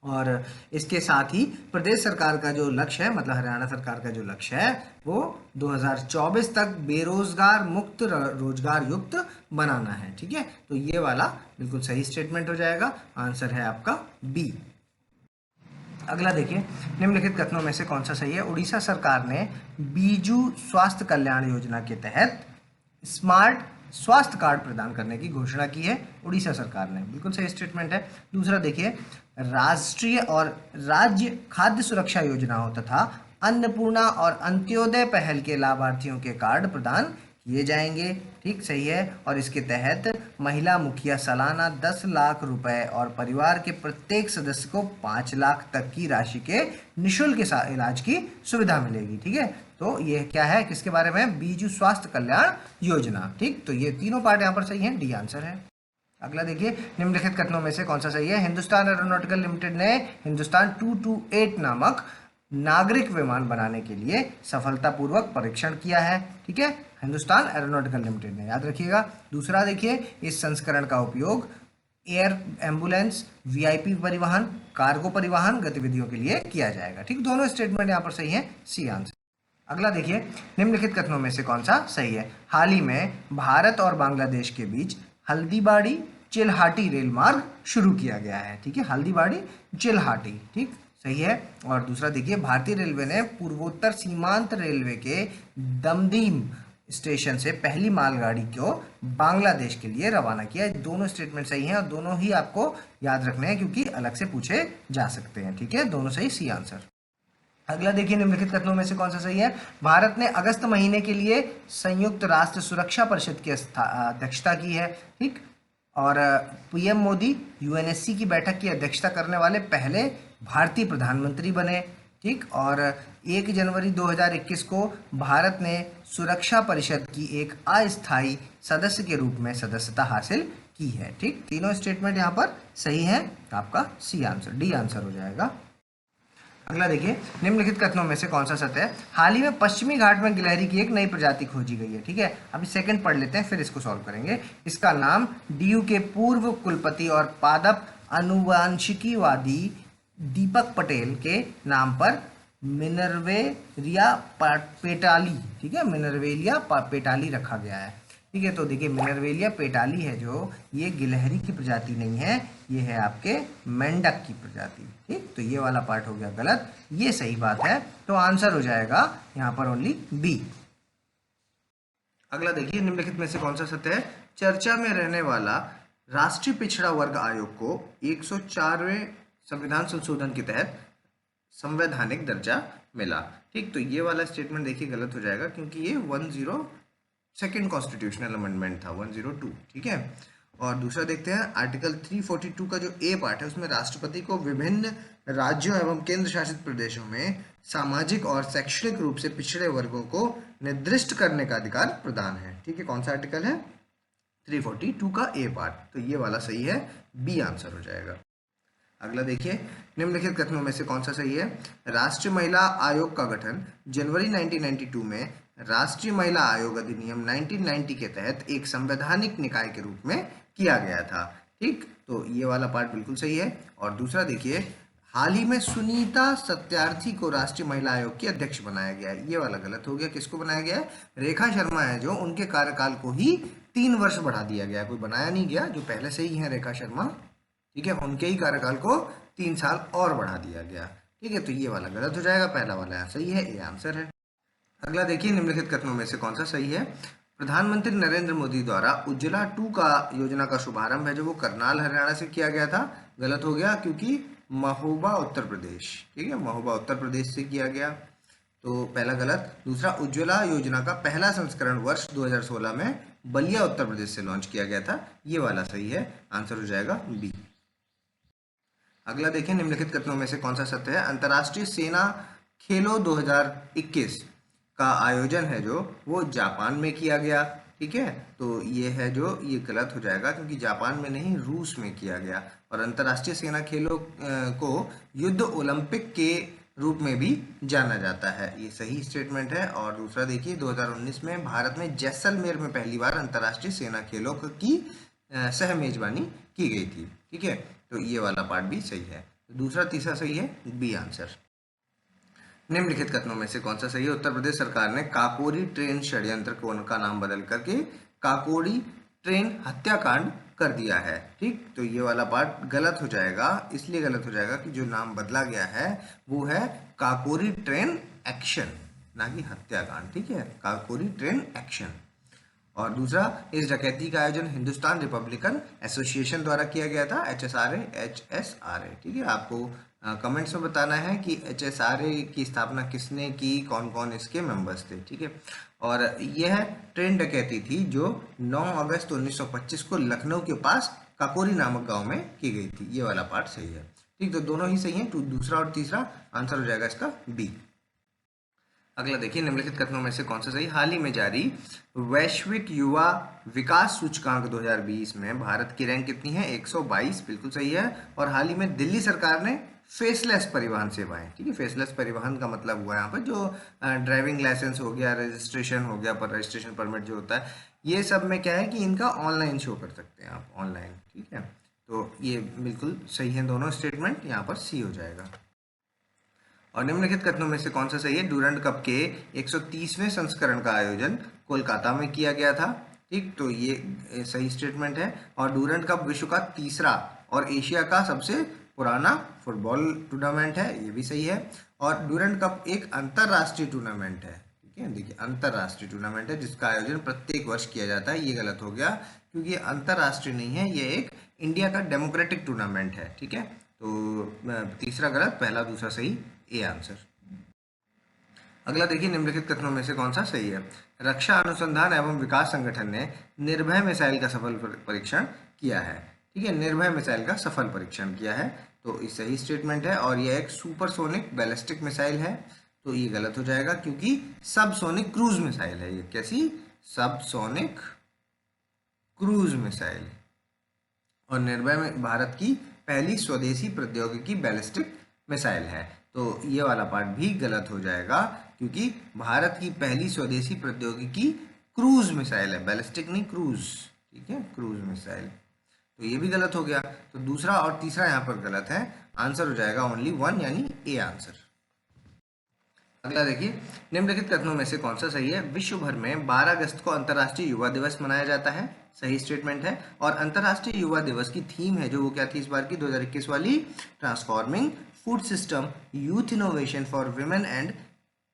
और इसके साथ ही प्रदेश सरकार का जो लक्ष्य है, मतलब हरियाणा सरकार का जो लक्ष्य है, वो 2024 तक बेरोजगार मुक्त रोजगार युक्त बनाना है। ठीक है, तो ये वाला बिल्कुल सही स्टेटमेंट हो जाएगा, आंसर है आपका बी। अगला देखिए, निम्नलिखित कथनों में से कौन सा सही है? उड़ीसा सरकार ने बीजू स्वास्थ्य कल्याण योजना के तहत स्मार्ट स्वास्थ्य कार्ड प्रदान करने की घोषणा की है। उड़ीसा सरकार ने, बिल्कुल सही स्टेटमेंट है। दूसरा देखिए, राष्ट्रीय और राज्य खाद्य सुरक्षा योजनाओं तथा अन्नपूर्णा और अंत्योदय पहल के लाभार्थियों के कार्ड प्रदान किए जाएंगे। ठीक, सही है। और इसके तहत महिला मुखिया सालाना 10 लाख रुपए और परिवार के प्रत्येक सदस्य को 5 लाख तक की राशि के निःशुल्क इलाज की सुविधा मिलेगी। ठीक है, तो ये क्या है, किसके बारे में? बीजू स्वास्थ्य कल्याण योजना। ठीक, तो ये तीनों पार्ट यहाँ पर सही है, डी आंसर है। अगला देखिए, निम्नलिखित कथनों में से कौन सा सही है? हिंदुस्तान एरोनॉटिकल लिमिटेड ने हिंदुस्तान 228 नामक नागरिक विमान बनाने के लिए सफलतापूर्वक परीक्षण किया है। ठीक है, हिंदुस्तान एरोनॉटिकल लिमिटेड ने, याद रखिएगा। दूसरा देखिए, इस संस्करण का उपयोग एयर एम्बुलेंस, वीआईपी परिवहन, कार्गो परिवहन गतिविधियों के लिए किया जाएगा। ठीक, दोनों स्टेटमेंट यहाँ पर सही है, सी आंसर। अगला देखिए, निम्नलिखित कथनों में से कौन सा सही है? हाल ही में भारत और बांग्लादेश के बीच हल्दीबाड़ी चिल्हाटी रेल मार्ग शुरू किया गया है। ठीक है, हल्दीबाड़ी चिल्हाटी, ठीक सही है। और दूसरा देखिए, भारतीय रेलवे ने पूर्वोत्तर सीमांत रेलवे के दमदीम स्टेशन से पहली मालगाड़ी को बांग्लादेश के लिए रवाना किया। दोनों स्टेटमेंट सही हैं और दोनों ही आपको याद रखने हैं क्योंकि अलग से पूछे जा सकते हैं। ठीक है, दोनों सही, सी आंसर। अगला देखिए, निम्नलिखित कथनों में से कौन सा सही है? भारत ने अगस्त महीने के लिए संयुक्त राष्ट्र सुरक्षा परिषद की अध्यक्षता की है। ठीक, और पीएम मोदी यूएनएससी की बैठक की अध्यक्षता करने वाले पहले भारतीय प्रधानमंत्री बने। ठीक, और 1 जनवरी 2021 को भारत ने सुरक्षा परिषद की एक अस्थायी सदस्य के रूप में सदस्यता हासिल की है। ठीक, तीनों स्टेटमेंट यहाँ पर सही है, आपका सी आंसर, डी आंसर हो जाएगा। अगला देखिए, निम्नलिखित कथनों में से कौन सा सत्य है? हाल ही में पश्चिमी घाट में गिलहरी की एक नई प्रजाति खोजी गई है। ठीक है, अभी सेकंड पढ़ लेते हैं फिर इसको सॉल्व करेंगे। इसका नाम डीयू के पूर्व कुलपति और पादप अनुवांशिकीवादी दीपक पटेल के नाम पर मिनर्वेलिया पेटाली, ठीक है, मिनर्वेलिया पेटाली रखा गया है। ठीक है, तो देखिए मिनर्वेलिया पेटाली है जो, ये गिलहरी की प्रजाति नहीं है, ये है आपके मेंढक की प्रजाति। ठीक, तो ये वाला पार्ट हो गया गलत, ये सही बात है, तो आंसर हो जाएगा यहाँ पर ओनली बी। अगला देखिए, निम्नलिखित में से कौन सा सत्य है? चर्चा में रहने वाला राष्ट्रीय पिछड़ा वर्ग आयोग को 104वें संविधान संशोधन के तहत संवैधानिक दर्जा मिला। ठीक, तो ये वाला स्टेटमेंट देखिए गलत हो जाएगा क्योंकि ये 102nd कॉन्स्टिट्यूशनल अमेंडमेंट था, 102। ठीक है, और दूसरा देखते हैं आर्टिकल 342 का जो ए पार्ट है, उसमें राष्ट्रपति को विभिन्न राज्यों एवं केंद्र शासित प्रदेशों में सामाजिक और शैक्षणिक रूप से पिछड़े वर्गों को निर्दिष्ट करने का अधिकार प्रदान है। ठीक है, कौन सा आर्टिकल है? 342 का ए पार्ट, तो ये वाला सही है, बी आंसर हो जाएगा। अगला देखिए, निम्नलिखित कथनों में से कौन सा सही है? राष्ट्रीय महिला आयोग का गठन जनवरी 1992 में राष्ट्रीय महिला आयोग अधिनियम 1990 के तहत एक संवैधानिक निकाय के रूप में किया गया था। ठीक, तो ये वाला पार्ट बिल्कुल सही है। और दूसरा देखिए, हाल ही में सुनीता सत्यार्थी को राष्ट्रीय महिला आयोग की अध्यक्ष बनाया गया है, ये वाला गलत हो गया। किसको बनाया गया है? रेखा शर्मा है जो, उनके कार्यकाल को ही 3 वर्ष बढ़ा दिया गया, कोई बनाया नहीं गया, जो पहले से ही है रेखा शर्मा। ठीक है, उनके ही कार्यकाल को 3 साल और बढ़ा दिया गया। ठीक है, तो ये वाला गलत हो जाएगा, पहला वाला सही है, ये आंसर है। अगला देखिए, निम्नलिखित कथनों में से कौन सा सही है? प्रधानमंत्री नरेंद्र मोदी द्वारा उज्ज्वला 2 का योजना का शुभारंभ है जो वो करनाल हरियाणा से किया गया था, गलत हो गया क्योंकि महोबा उत्तर प्रदेश, ठीक है, महोबा उत्तर प्रदेश से किया गया, तो पहला गलत। दूसरा, उज्ज्वला योजना का पहला संस्करण वर्ष 2016 में बलिया उत्तर प्रदेश से लॉन्च किया गया था, ये वाला सही है, आंसर हो जाएगा बी। अगला देखिए, निम्नलिखित कथनों में से कौन सा सत्य है? अंतर्राष्ट्रीय सेना खेलो 2021 का आयोजन है जो वो जापान में किया गया। ठीक है, तो ये है जो, ये गलत हो जाएगा क्योंकि जापान में नहीं, रूस में किया गया। और अंतर्राष्ट्रीय सेना खेलों को युद्ध ओलंपिक के रूप में भी जाना जाता है, ये सही स्टेटमेंट है। और दूसरा देखिए, 2019 में भारत में जैसलमेर में पहली बार अंतर्राष्ट्रीय सेना खेलों की सह मेजबानी की गई थी। ठीक है, तो ये वाला पार्ट भी सही है। दूसरा तीसरा सही है, बी आंसर। निम्नलिखित कथनों में से कौन सा सही है? उत्तर प्रदेश सरकार ने काकोरी ट्रेन षड्यंत्र को उनका नाम बदल करके काकोरी ट्रेन हत्याकांड कर दिया है। ठीक, तो ये वाला पार्ट गलत हो जाएगा, इसलिए गलत हो जाएगा कि जो नाम बदला गया है वो है काकोरी ट्रेन एक्शन, ना कि हत्याकांड। ठीक है, काकोरी ट्रेन एक्शन। और दूसरा, इस डकैती का आयोजन हिंदुस्तान रिपब्लिकन एसोसिएशन द्वारा किया गया था, HSRA। ठीक है, आपको कमेंट्स में बताना है कि HSRA की स्थापना किसने की, कौन कौन इसके मेंबर्स थे। ठीक है, और यह ट्रेन डकैती थी जो 9 अगस्त 1925 को लखनऊ के पास काकोरी नामक गांव में की गई थी, ये वाला पार्ट सही है। ठीक, तो दोनों ही सही है, दूसरा और तीसरा, आंसर हो जाएगा इसका बी। अगला देखिए, निम्नलिखित कथनों में से कौन सा सही? हाल ही में जारी वैश्विक युवा विकास सूचकांक 2020 में भारत की रैंक कितनी है? 122, बिल्कुल सही है। और हाल ही में दिल्ली सरकार ने फेसलेस परिवहन सेवाएं, ठीक है, फेसलेस परिवहन का मतलब हुआ यहाँ पर जो ड्राइविंग लाइसेंस हो गया, रजिस्ट्रेशन हो गया, पर रजिस्ट्रेशन परमिट जो होता है, ये सब में क्या है कि इनका ऑनलाइन शो कर सकते हैं आप, ऑनलाइन। ठीक है, तो ये बिल्कुल सही है दोनों स्टेटमेंट, यहाँ पर सी हो जाएगा। और निम्नलिखित कथनों में से कौन सा सही है? डूरंड कप के 130वें संस्करण का आयोजन कोलकाता में किया गया था। ठीक, तो ये सही स्टेटमेंट है। और डूरंड कप विश्व का तीसरा और एशिया का सबसे पुराना फुटबॉल टूर्नामेंट है, ये भी सही है। और डूरंड कप एक अंतरराष्ट्रीय टूर्नामेंट है। ठीक है, देखिए अंतरराष्ट्रीय टूर्नामेंट है जिसका आयोजन प्रत्येक वर्ष किया जाता है। ये गलत हो गया क्योंकि ये अंतरराष्ट्रीय नहीं है, ये एक इंडिया का डेमोक्रेटिक टूर्नामेंट है। ठीक है, तो तीसरा गलत, पहला दूसरा सही, ए आंसर। अगला देखिए, निम्नलिखित कथनों में से कौन सा सही है? रक्षा अनुसंधान एवं विकास संगठन ने निर्भय मिसाइल का सफल परीक्षण किया है। ठीक है, निर्भय मिसाइल का सफल परीक्षण किया है, तो ये सही स्टेटमेंट है। और यह एक सुपरसोनिक बैलिस्टिक मिसाइल है, तो ये गलत हो जाएगा क्योंकि सबसोनिक क्रूज मिसाइल है। ये कैसी? Subsonic cruise missile. और निर्भय में भारत की पहली स्वदेशी प्रौद्योगिकी बैलिस्टिक मिसाइल है, तो ये वाला पार्ट भी गलत हो जाएगा क्योंकि भारत की पहली स्वदेशी प्रौद्योगिकी क्रूज मिसाइल है, बैलिस्टिक नहीं, क्रूज। ठीक है, क्रूज मिसाइल, तो ये भी गलत हो गया। तो दूसरा और तीसरा यहाँ पर गलत है, आंसर हो जाएगा ओनली 1 यानी ए आंसर। अगला देखिए, निम्नलिखित कथनों में से कौन सा सही है? विश्व भर में 12 अगस्त को अंतर्राष्ट्रीय युवा दिवस मनाया जाता है, सही स्टेटमेंट है। और अंतर्राष्ट्रीय युवा दिवस की थीम है जो वो क्या थी इस बार की 2021 वाली? Transforming food system, youth innovation for women and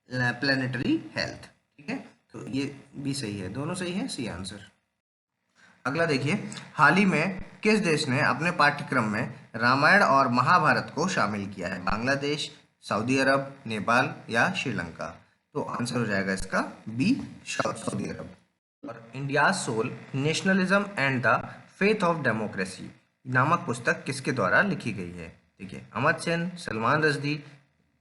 planetary health. ठीक है, तो ये भी सही है, दोनों सही है, सी आंसर। अगला देखिए, हाल ही में किस देश ने अपने पाठ्यक्रम में रामायण और महाभारत को शामिल किया है? बांग्लादेश, सऊदी अरब, नेपाल या श्रीलंका? तो आंसर हो जाएगा इसका बी, सऊदी अरब। और India soul, nationalism and the faith of democracy नामक पुस्तक किसके द्वारा लिखी गई है? देखिए, अमर्त्य सेन, सलमान रश्दी,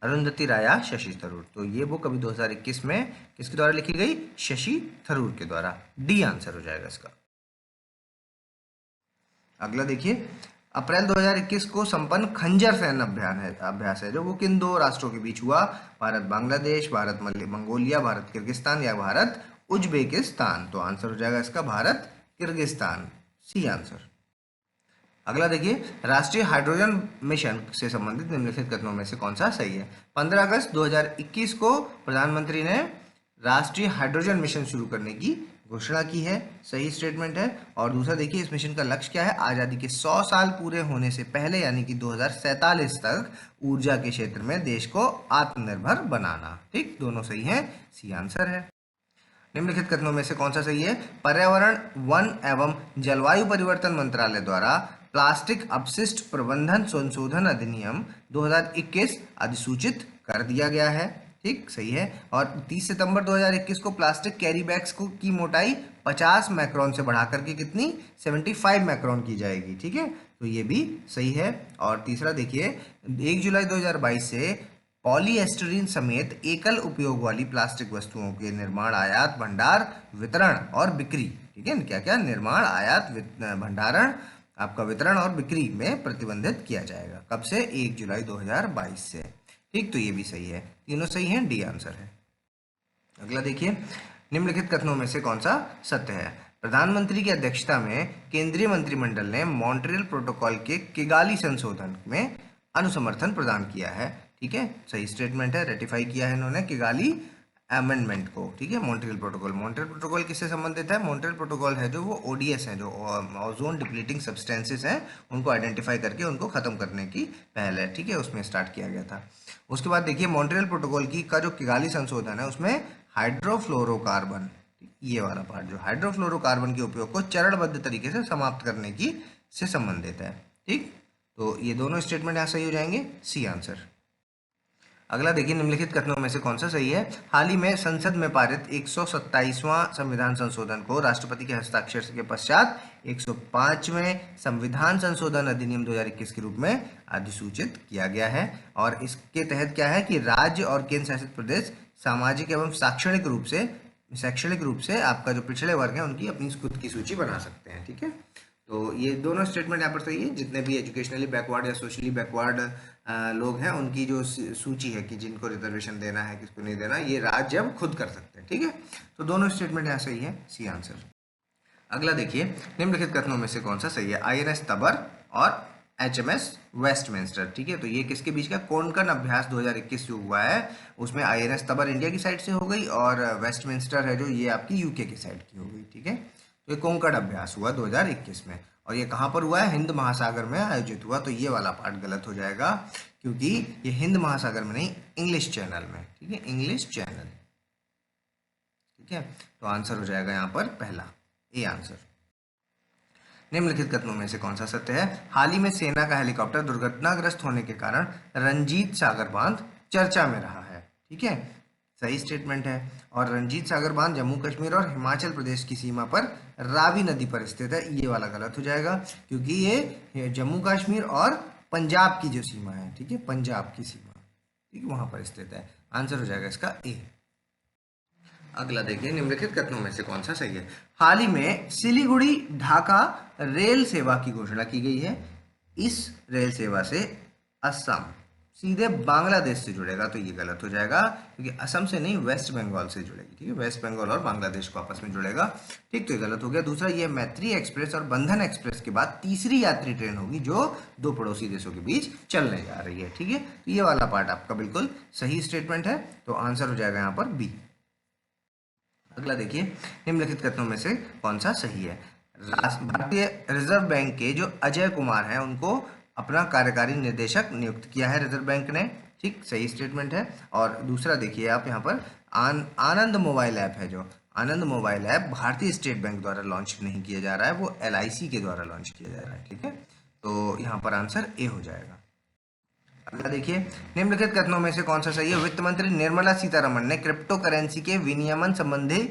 अरुंधति राय या शशि थरूर? तो ये बुक अभी 2021 में किसके द्वारा लिखी गई? शशि थरूर के द्वारा, डी आंसर हो जाएगा इसका। अगला देखिए, अप्रैल 2021 को संपन्न खंजर सैन्य अभ्यास है जो वो किन दो राष्ट्रों के बीच हुआ? भारत बांग्लादेश, भारत मंगोलिया, भारत किर्गिस्तान या भारत उज्बेकिस्तान? तो आंसर हो जाएगा इसका भारत किर्गिस्तान, सी आंसर। अगला देखिए, राष्ट्रीय हाइड्रोजन मिशन से संबंधित निम्नलिखित कथनों में से कौन सा सही है? 15 अगस्त 2021 को प्रधानमंत्री ने राष्ट्रीय हाइड्रोजन मिशन शुरू करने की घोषणा की है, सही स्टेटमेंट है। और दूसरा देखिए, इस मिशन का लक्ष्य क्या है? आज़ादी के 100 साल पूरे होने से पहले यानी कि 2047 तक ऊर्जा के क्षेत्र में देश को आत्मनिर्भर बनाना। ठीक, दोनों सही हैं, सी आंसर है। निम्नलिखित कथनों में से कौन सा सही है? पर्यावरण, वन एवं जलवायु परिवर्तन मंत्रालय द्वारा प्लास्टिक अपशिष्ट प्रबंधन संशोधन अधिनियम 2021 अधिसूचित कर दिया गया है। ठीक, सही है। और 30 सितंबर 2021 को प्लास्टिक कैरी बैग्स की मोटाई 50 माइक्रोन से बढ़ाकर के कितनी? 75 माइक्रोन की जाएगी। ठीक है, तो ये भी सही है। और तीसरा देखिए, 1 जुलाई 2022 से पॉलीएस्टरीन समेत एकल उपयोग वाली प्लास्टिक वस्तुओं के निर्माण, आयात, भंडार, वितरण और बिक्री, ठीक है, क्या क्या? निर्माण, आयात, भंडारण, आपका वितरण और बिक्री में प्रतिबंधित किया जाएगा। कब से? 1 जुलाई 2022 से। ठीक, तो ये भी सही है, तीनों सही हैं, डी आंसर है। अगला देखिए, निम्नलिखित कथनों में से कौन सा सत्य है? प्रधानमंत्री की अध्यक्षता में केंद्रीय मंत्रिमंडल ने मॉन्ट्रियल प्रोटोकॉल के किगाली संशोधन में अनुसमर्थन प्रदान किया है। ठीक है, सही स्टेटमेंट है, रेटिफाई किया है इन्होंने किगाली अमेंडमेंट को। ठीक है, मॉन्ट्रियल प्रोटोकॉल किससे संबंधित है? मॉन्ट्रियल प्रोटोकॉल है जो वो ओडीएस हैं, जो ओजोन डिप्लीटिंग सब्सटेंसेस हैं, उनको आइडेंटिफाई करके उनको खत्म करने की पहल है। ठीक है, उसमें स्टार्ट किया गया था। उसके बाद देखिए, मॉन्ट्रियल प्रोटोकॉल का जो किगाली संशोधन है उसमें हाइड्रोफ्लोरोकार्बन, ये वाला पार्ट जो हाइड्रोफ्लोरोकार्बन के उपयोग को चरणबद्ध तरीके से समाप्त करने की से संबंधित है। ठीक, तो ये दोनों स्टेटमेंट यहाँ सही हो जाएंगे, सी आंसर। अगला देखिए, निम्नलिखित कथनों में से कौन सा सही है? हाल ही में संसद में पारित 127वां संविधान संशोधन को राष्ट्रपति के हस्ताक्षर के पश्चात 105वें संविधान संशोधन अधिनियम 2021 के रूप में अधिसूचित किया गया है। और इसके तहत क्या है कि राज्य और केंद्र शासित प्रदेश सामाजिक एवं शैक्षणिक रूप से आपका जो पिछड़े वर्ग है उनकी अपनी खुद की सूची बना सकते हैं। ठीक है, तो ये दोनों स्टेटमेंट यहाँ पर सही है। जितने भी एजुकेशनली बैकवर्ड या सोशली बैकवर्ड लोग हैं उनकी जो सूची है कि जिनको रिजर्वेशन देना है, किसको नहीं देना, ये राज्य अब खुद कर सकते हैं। ठीक है, तो दोनों स्टेटमेंट यहाँ सही है, सी आंसर। अगला देखिए, निम्नलिखित कथनों में से कौन सा सही है? आईएनएस तबर और HMS वेस्टमिंस्टर। ठीक है, तो ये किसके बीच का कोंकण अभ्यास 2021 जो हुआ है उसमें INS तबर इंडिया की साइड से हो गई और वेस्टमिंस्टर है जो ये आपकी यूके की साइड की हो गई। ठीक है, तो ये कोंकण अभ्यास हुआ 2021 में और ये कहाँ पर हुआ है? हिंद महासागर में आयोजित हुआ। तो ये वाला पार्ट गलत हो जाएगा क्योंकि ये हिंद महासागर में नहीं, इंग्लिश चैनल में। ठीक है, इंग्लिश चैनल। ठीक है, तो आंसर हो जाएगा यहाँ पर पहला ए आंसर। निम्नलिखित कथनों में से कौन सा सत्य है? हाल ही में सेना का हेलीकॉप्टर दुर्घटनाग्रस्त होने के कारण रंजीत सागर बांध चर्चा में रहा है। ठीक है, सही स्टेटमेंट है। और रंजीत सागर बांध जम्मू कश्मीर और हिमाचल प्रदेश की सीमा पर रावी नदी पर स्थित है। ये वाला गलत हो जाएगा क्योंकि ये जम्मू कश्मीर और पंजाब की जो सीमा है, ठीक है, पंजाब की सीमा, ठीक है, वहां पर स्थित है। आंसर हो जाएगा इसका ए। अगला देखिए, निम्नलिखित कथनों में से कौन सा सही है? हाल ही में सिलीगुड़ी ढाका रेल सेवा की घोषणा की गई है। इस रेल सेवा से असम सीधे बांग्लादेश से जुड़ेगा। तो ये गलत हो जाएगा क्योंकि असम से नहीं, वेस्ट बंगाल से जुड़ेगी। ठीक है, वेस्ट बंगाल और बांग्लादेश को आपस में जुड़ेगा। ठीक, तो ये गलत हो गया। दूसरा, ये मैत्री एक्सप्रेस और बंधन एक्सप्रेस के बाद तीसरी यात्री ट्रेन होगी जो दो पड़ोसी देशों के बीच चलने जा रही है। ठीक है, तो ये वाला पार्ट आपका बिल्कुल सही स्टेटमेंट है। तो आंसर हो जाएगा यहाँ पर बी। अगला देखिए, निम्नलिखित कथनों में से कौन सा सही है? भारतीय रिजर्व बैंक के जो अजय कुमार हैं उनको अपना कार्यकारी निर्देशक नियुक्त किया है रिजर्व बैंक ने। ठीक, सही स्टेटमेंट है। और दूसरा देखिए आप यहाँ पर आनंद मोबाइल ऐप है, जो आनंद मोबाइल ऐप भारतीय स्टेट बैंक द्वारा लॉन्च नहीं किया जा रहा है, वो LIC के द्वारा लॉन्च किया जा रहा है। ठीक है, तो यहाँ पर आंसर ए हो जाएगा। अगला देखिए, निम्नलिखित कथनों में से कौन सा सही है? वित्त मंत्री निर्मला सीतारमण ने क्रिप्टो करेंसी के विनियमन संबंधी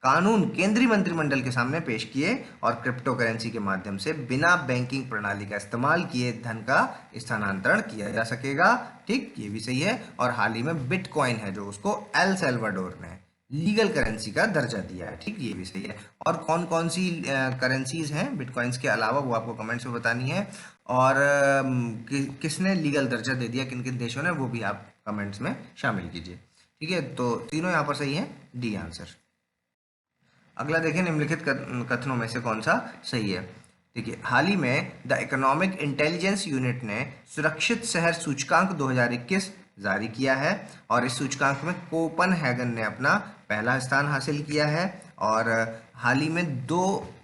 कानून केंद्रीय मंत्रिमंडल के सामने पेश किए और क्रिप्टो करेंसी के माध्यम से बिना बैंकिंग प्रणाली का इस्तेमाल किए धन का स्थानांतरण किया जा सकेगा। ठीक, ये भी सही है। और हाल ही में बिटकॉइन है जो उसको एल सल्वाडोर ने लीगल करेंसी का दर्जा दिया है। ठीक, ये भी सही है। और कौन कौन सी करेंसीज हैं बिटकॉइंस के अलावा वो आपको कमेंट्स में बतानी है। और किसने लीगल दर्जा दे दिया, किन किन देशों ने, वो भी आप कमेंट्स में शामिल कीजिए। ठीक है, तो तीनों यहाँ पर सही है, डी आंसर। अगला देखिए, निम्नलिखित कथनों में से कौन सा सही है? देखिए, हाल ही में द इकोनॉमिक इंटेलिजेंस यूनिट ने सुरक्षित शहर सूचकांक 2021 जारी किया है और इस सूचकांक में कोपनहेगन ने अपना पहला स्थान हासिल किया है। और हाल ही में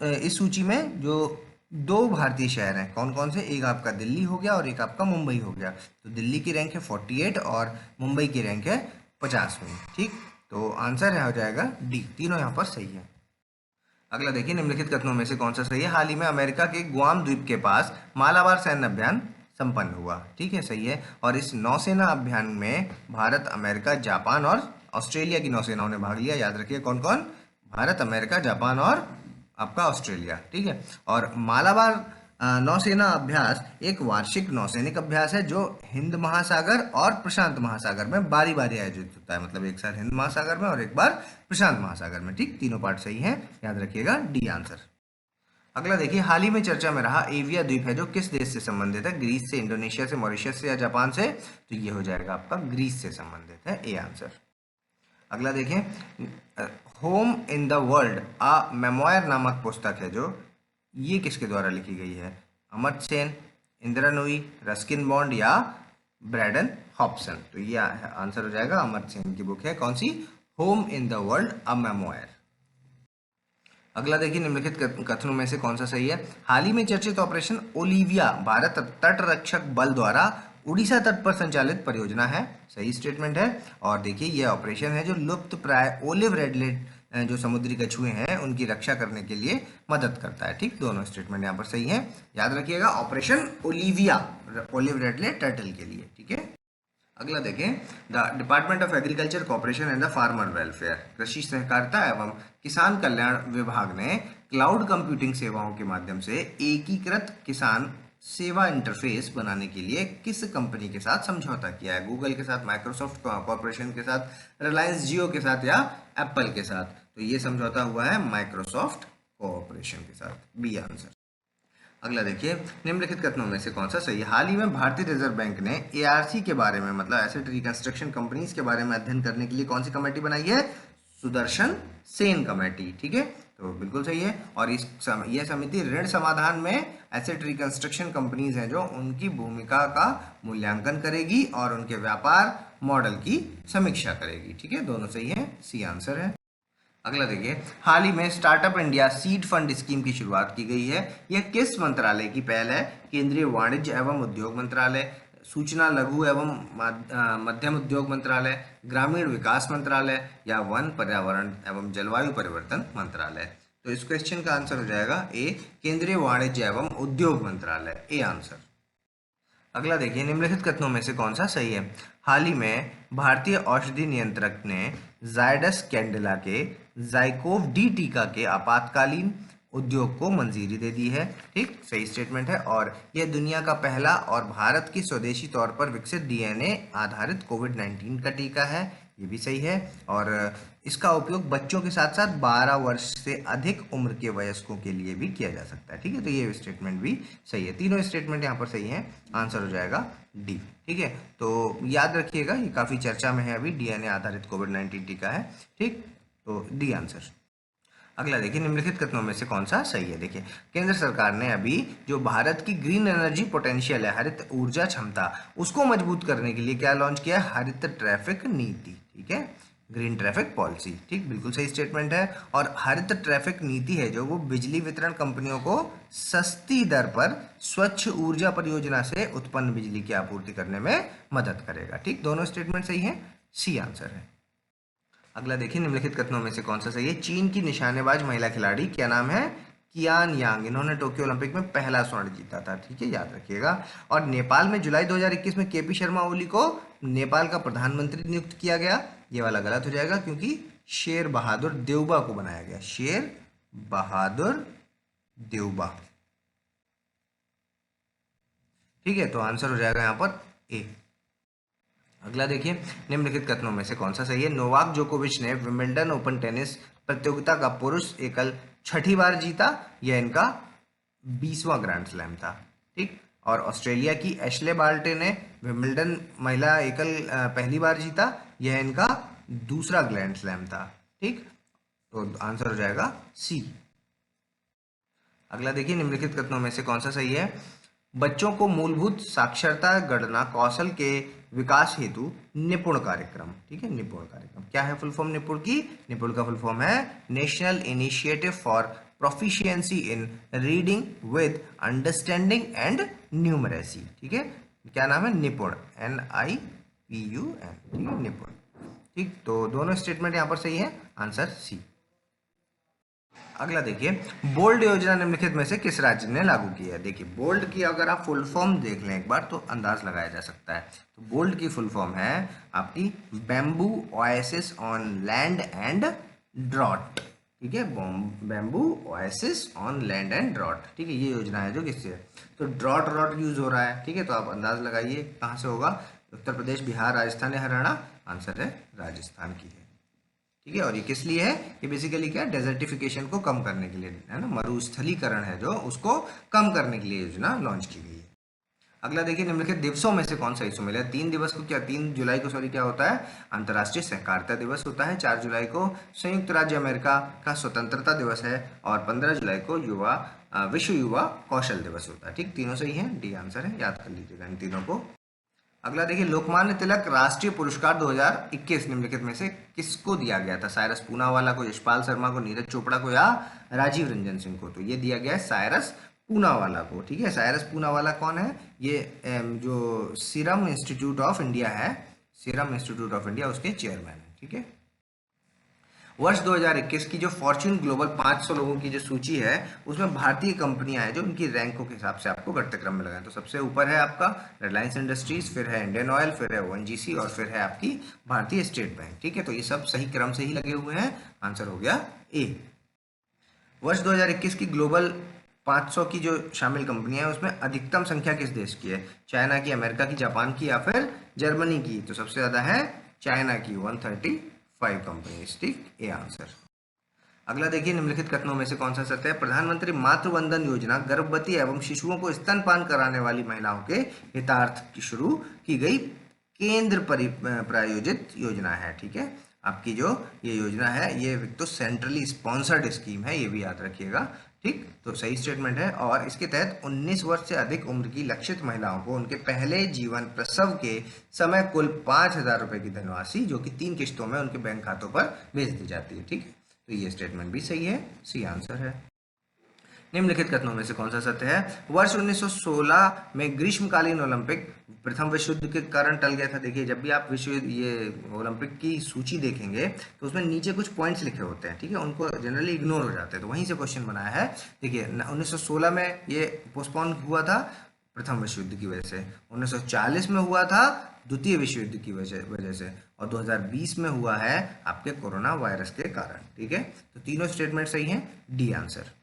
इस सूची में जो दो भारतीय शहर हैं, कौन कौन से? एक आपका दिल्ली हो गया और एक आपका मुंबई हो गया। तो दिल्ली की रैंक है 48 और मुंबई की रैंक है 50वीं। ठीक, तो आंसर हो जाएगा डी। तीनों यहाँ पर सही है। अगला देखिए, निम्नलिखित कथनों में से कौन सा सही है? हाल ही में अमेरिका के गुआम द्वीप के पास मालाबार सैन्य अभियान संपन्न हुआ। ठीक है, सही है। और इस नौसेना अभियान में भारत, अमेरिका, जापान और ऑस्ट्रेलिया की नौसेनाओं ने भाग लिया। याद रखिए कौन कौन? भारत, अमेरिका, जापान और आपका ऑस्ट्रेलिया। ठीक है, और मालाबार नौसेना अभ्यास एक वार्षिक नौसैनिक अभ्यास है जो हिंद महासागर और प्रशांत महासागर में बारी बारी आयोजित होता है। मतलब एक साल हिंद महासागर में और एक बार प्रशांत महासागर में। ठीक, तीनों पार्ट सही है, याद रखिएगा, डी आंसर। अगला देखिए, हाल ही में चर्चा में रहा एविया द्वीप है जो किस देश से संबंधित है? ग्रीस से, इंडोनेशिया से, मॉरिशस से या जापान से? तो ये हो जाएगा आपका ग्रीस से संबंधित है, ए आंसर। अगला देखें, home in the world a memoir नामक पुस्तक है जो ये किसके द्वारा लिखी गई है? अमर्त्य सेन, इंदिरा नूई, रस्किन बॉन्ड या ब्रैडन हॉब्सन? तो ये आंसर हो जाएगा अमर्त्य सेन की बुक है। कौन सी? Home in the world a memoir. अगला देखिए, निम्नलिखित कथनों में से कौन सा सही है? हाल ही में चर्चित ऑपरेशन ओलिविया भारत तट रक्षक बल द्वारा उड़ीसा तट पर संचालित परियोजना है। सही स्टेटमेंट है। और देखिए, यह ऑपरेशन है जो लुप्त प्राय ओलिव रेडलेट जो समुद्री कछुए हैं उनकी रक्षा करने के लिए मदद करता है। ठीक, दोनों स्टेटमेंट यहाँ पर सही है, याद रखिएगा। Operation Olivia olive red light turtle के लिए। ठीक है, अगला देखें, the department of agriculture corporation and the farmer welfare, कृषि सहकारिता एवं किसान कल्याण विभाग ने क्लाउड कंप्यूटिंग सेवाओं के माध्यम से एकीकृत किसान सेवा इंटरफेस बनाने के लिए किस कंपनी के साथ समझौता किया है? गूगल के साथ, माइक्रोसॉफ्ट कॉर्पोरेशन के साथ, रिलायंस जियो के साथ या एप्पल के साथ? तो ये समझौता हुआ है माइक्रोसॉफ्ट कॉर्पोरेशन के साथ, बी आंसर। अगला देखिए, निम्नलिखित कथनों में से कौन सा सही है? हाल ही में भारतीय रिजर्व बैंक ने ARC के बारे में, मतलब एसेट रिकंस्ट्रक्शन कंपनीज के बारे में अध्ययन करने के लिए कौन सी कमेटी बनाई है? सुदर्शन सेन कमेटी। ठीक है, तो बिल्कुल सही है। और यह समिति ऋण समाधान में एसेट रिकंस्ट्रक्शन कंपनीज हैं जो उनकी भूमिका का मूल्यांकन करेगी और उनके व्यापार मॉडल की समीक्षा करेगी। ठीक है, दोनों सही है, सी आंसर है। अगला देखिए, हाल ही में startup India seed fund scheme की शुरुआत की गई है। यह किस मंत्रालय की पहल है? केंद्रीय वाणिज्य एवं उद्योग मंत्रालय, सूचना लघु एवं मध्यम उद्योग मंत्रालय, ग्रामीण विकास मंत्रालय या वन पर्यावरण एवं जलवायु परिवर्तन मंत्रालय। तो इस क्वेश्चन का आंसर हो जाएगा ए, केंद्रीय वाणिज्य एवं उद्योग मंत्रालय, ए आंसर। अगला देखिए, निम्नलिखित कथनों में से कौन सा सही है? हाल ही में भारतीय औषधि नियंत्रक ने जायडस कैडिला के जाइकोव डी टीका के आपातकालीन उद्योग को मंजूरी दे दी है। ठीक, सही स्टेटमेंट है। और यह दुनिया का पहला और भारत की स्वदेशी तौर पर विकसित डीएनए आधारित कोविड-19 का टीका है, ये भी सही है। और इसका उपयोग बच्चों के साथ साथ 12 वर्ष से अधिक उम्र के वयस्कों के लिए भी किया जा सकता है। ठीक है, तो ये स्टेटमेंट भी सही है। तीनों स्टेटमेंट यहाँ पर सही हैं, आंसर हो जाएगा डी। ठीक है, तो याद रखिएगा ये काफ़ी चर्चा में है अभी, डीएनए आधारित कोविड-19 टीका है। ठीक, तो डी आंसर। अगला देखिए, निम्नलिखित कथनों में से कौन सा सही है? देखिए, केंद्र सरकार ने अभी जो भारत की ग्रीन एनर्जी पोटेंशियल है, हरित ऊर्जा क्षमता, उसको मजबूत करने के लिए क्या लॉन्च किया? हरित ट्रैफिक नीति। ठीक है, ग्रीन ट्रैफिक पॉलिसी। ठीक, बिल्कुल सही स्टेटमेंट है। और हरित ट्रैफिक नीति है जो वो बिजली वितरण कंपनियों को सस्ती दर पर स्वच्छ ऊर्जा परियोजना से उत्पन्न बिजली की आपूर्ति करने में मदद करेगा। ठीक, दोनों स्टेटमेंट सही है, सी आंसर है। अगला देखिए, निम्नलिखित कथनों में से कौन सा सही है? चीन की निशानेबाज महिला खिलाड़ी क्या नाम है? कियान यांग। इन्होंने टोक्यो ओलंपिक में पहला स्वर्ण जीता था। ठीक है, याद रखिएगा। और नेपाल में जुलाई 2021 में केपी शर्मा ओली को नेपाल का प्रधानमंत्री नियुक्त किया गया। ये वाला गलत हो जाएगा क्योंकि शेर बहादुर देउबा को बनाया गया। शेर बहादुर देउबा। ठीक है, तो आंसर हो जाएगा यहाँ पर ए। अगला देखिए, निम्नलिखित कथनों में से कौन सा सही है? नोवाक जोकोविच ने विंबलडन ओपन टेनिस प्रतियोगिता का पुरुष एकल 6ठी बार जीता। यह इनका 20वां ग्रैंड स्लैम था। ठीक, और ऑस्ट्रेलिया की एशले बार्टे ने विंबलडन महिला एकल पहली बार जीता। यह इनका दूसरा ग्रैंड स्लैम था। ठीक, तो आंसर हो जाएगा सी। अगला देखिए, निम्नलिखित कथनों में से कौन सा सही है? बच्चों को मूलभूत साक्षरता गणना कौशल के विकास हेतु निपुण कार्यक्रम। ठीक है, निपुण कार्यक्रम क्या है? फुल फॉर्म निपुण की? निपुण का फुल फॉर्म है national initiative for proficiency in reading with understanding and numeracy. ठीक है, क्या नाम है? निपुण, NIPUN। ठीक है, निपुण। ठीक, तो दोनों स्टेटमेंट यहाँ पर सही है, आंसर सी। अगला देखिए, बोल्ड योजना निम्नलिखित में से किस राज्य ने लागू की है? देखिए, बोल्ड की अगर आप फुल फॉर्म देख लें एक बार तो अंदाज लगाया जा सकता है। तो बोल्ड की फुल फॉर्म है आपकी bamboo oasis on land and drought. ठीक है, bamboo oasis on land and drought. ठीक है, ये योजना है जो किससे है? तो ड्रॉट यूज हो रहा है। ठीक है, तो आप अंदाज लगाइए कहाँ से होगा? उत्तर प्रदेश, बिहार, राजस्थान या हरियाणा? आंसर है राजस्थान की है। ठीक है, और ये किस लिए है? ये बेसिकली क्या, डेजर्टिफिकेशन को कम करने के लिए है ना, मरुस्थलीकरण है जो, उसको कम करने के लिए योजना लॉन्च की गई है। अगला देखिए, निम्नलिखित दिवसों में से कौन सा हिस्सा मिला? 3 दिवस को क्या, 3 जुलाई को सॉरी क्या होता है? अंतर्राष्ट्रीय सहकारिता दिवस होता है। 4 जुलाई को संयुक्त राज्य अमेरिका का स्वतंत्रता दिवस है। और 15 जुलाई को विश्व युवा कौशल दिवस होता है। ठीक, तीनों सही है, डी आंसर है, याद कर लीजिएगा इन तीनों को। अगला देखिए, लोकमान्य तिलक राष्ट्रीय पुरस्कार 2021 निम्नलिखित में से किसको दिया गया था? साइरस पूनावाला को, यशपाल शर्मा को, नीरज चोपड़ा को या राजीव रंजन सिंह को? तो ये दिया गया है साइरस पूनावाला को। ठीक है, साइरस पूनावाला कौन है? ये जो सीरम इंस्टीट्यूट ऑफ इंडिया है, सीरम इंस्टीट्यूट ऑफ इंडिया, उसके चेयरमैन है। ठीक है, वर्ष 2021 की जो फॉर्च्यून ग्लोबल 500 लोगों की जो सूची है उसमें भारतीय कंपनियां हैं जो उनकी रैंकों के हिसाब से आपको घटते क्रम में लगाएं। तो सबसे ऊपर है आपका रिलायंस इंडस्ट्रीज, फिर है इंडियन ऑयल, फिर है ONGC और फिर है आपकी भारतीय स्टेट बैंक। ठीक है, तो ये सब सही क्रम से ही लगे हुए हैं, आंसर हो गया ए। वर्ष 2021 की ग्लोबल 500 की जो शामिल कंपनियां हैं उसमें अधिकतम संख्या किस देश की है? चाइना की, अमेरिका की, जापान की या फिर जर्मनी की? तो सबसे ज्यादा है चाइना की, 135 कंपनीज। ठीक, ए आंसर। अगला देखिए, निम्नलिखित कथनों में से कौन सा सत्य है? प्रधानमंत्री मातृ वंदन योजना गर्भवती एवं शिशुओं को स्तनपान कराने वाली महिलाओं के हितार्थ की शुरू की गई केंद्र प्रायोजित योजना है। ठीक है, आपकी जो ये योजना है ये एक तो सेंट्रली स्पॉन्सर्ड स्कीम है, ये भी याद रखिएगा। ठीक, तो सही स्टेटमेंट है। और इसके तहत 19 वर्ष से अधिक उम्र की लक्षित महिलाओं को उनके पहले जीवन प्रसव के समय कुल 5,000 रुपए की धनराशि जो कि 3 किस्तों में उनके बैंक खातों पर भेज दी जाती है। ठीक है, तो ये स्टेटमेंट भी सही है, सी आंसर है। निम्नलिखित कथनों में से कौन सा सत्य है? वर्ष 1916 में ग्रीष्मकालीन ओलंपिक प्रथम विश्व युद्ध के कारण टल गया था। देखिए, जब भी आप विश्व ये ओलंपिक की सूची देखेंगे तो उसमें नीचे कुछ पॉइंट्स लिखे होते हैं, ठीक है, उनको जनरली इग्नोर हो जाते हैं, तो वहीं से क्वेश्चन बनाया है। देखिए 1916 में ये पोस्टपोन हुआ था प्रथम विश्व युद्ध की वजह से, 1940 में हुआ था द्वितीय विश्व युद्ध की वजह से, और 2020 में हुआ है आपके कोरोना वायरस के कारण। ठीक है, तो तीनों स्टेटमेंट सही हैं, डी आंसर।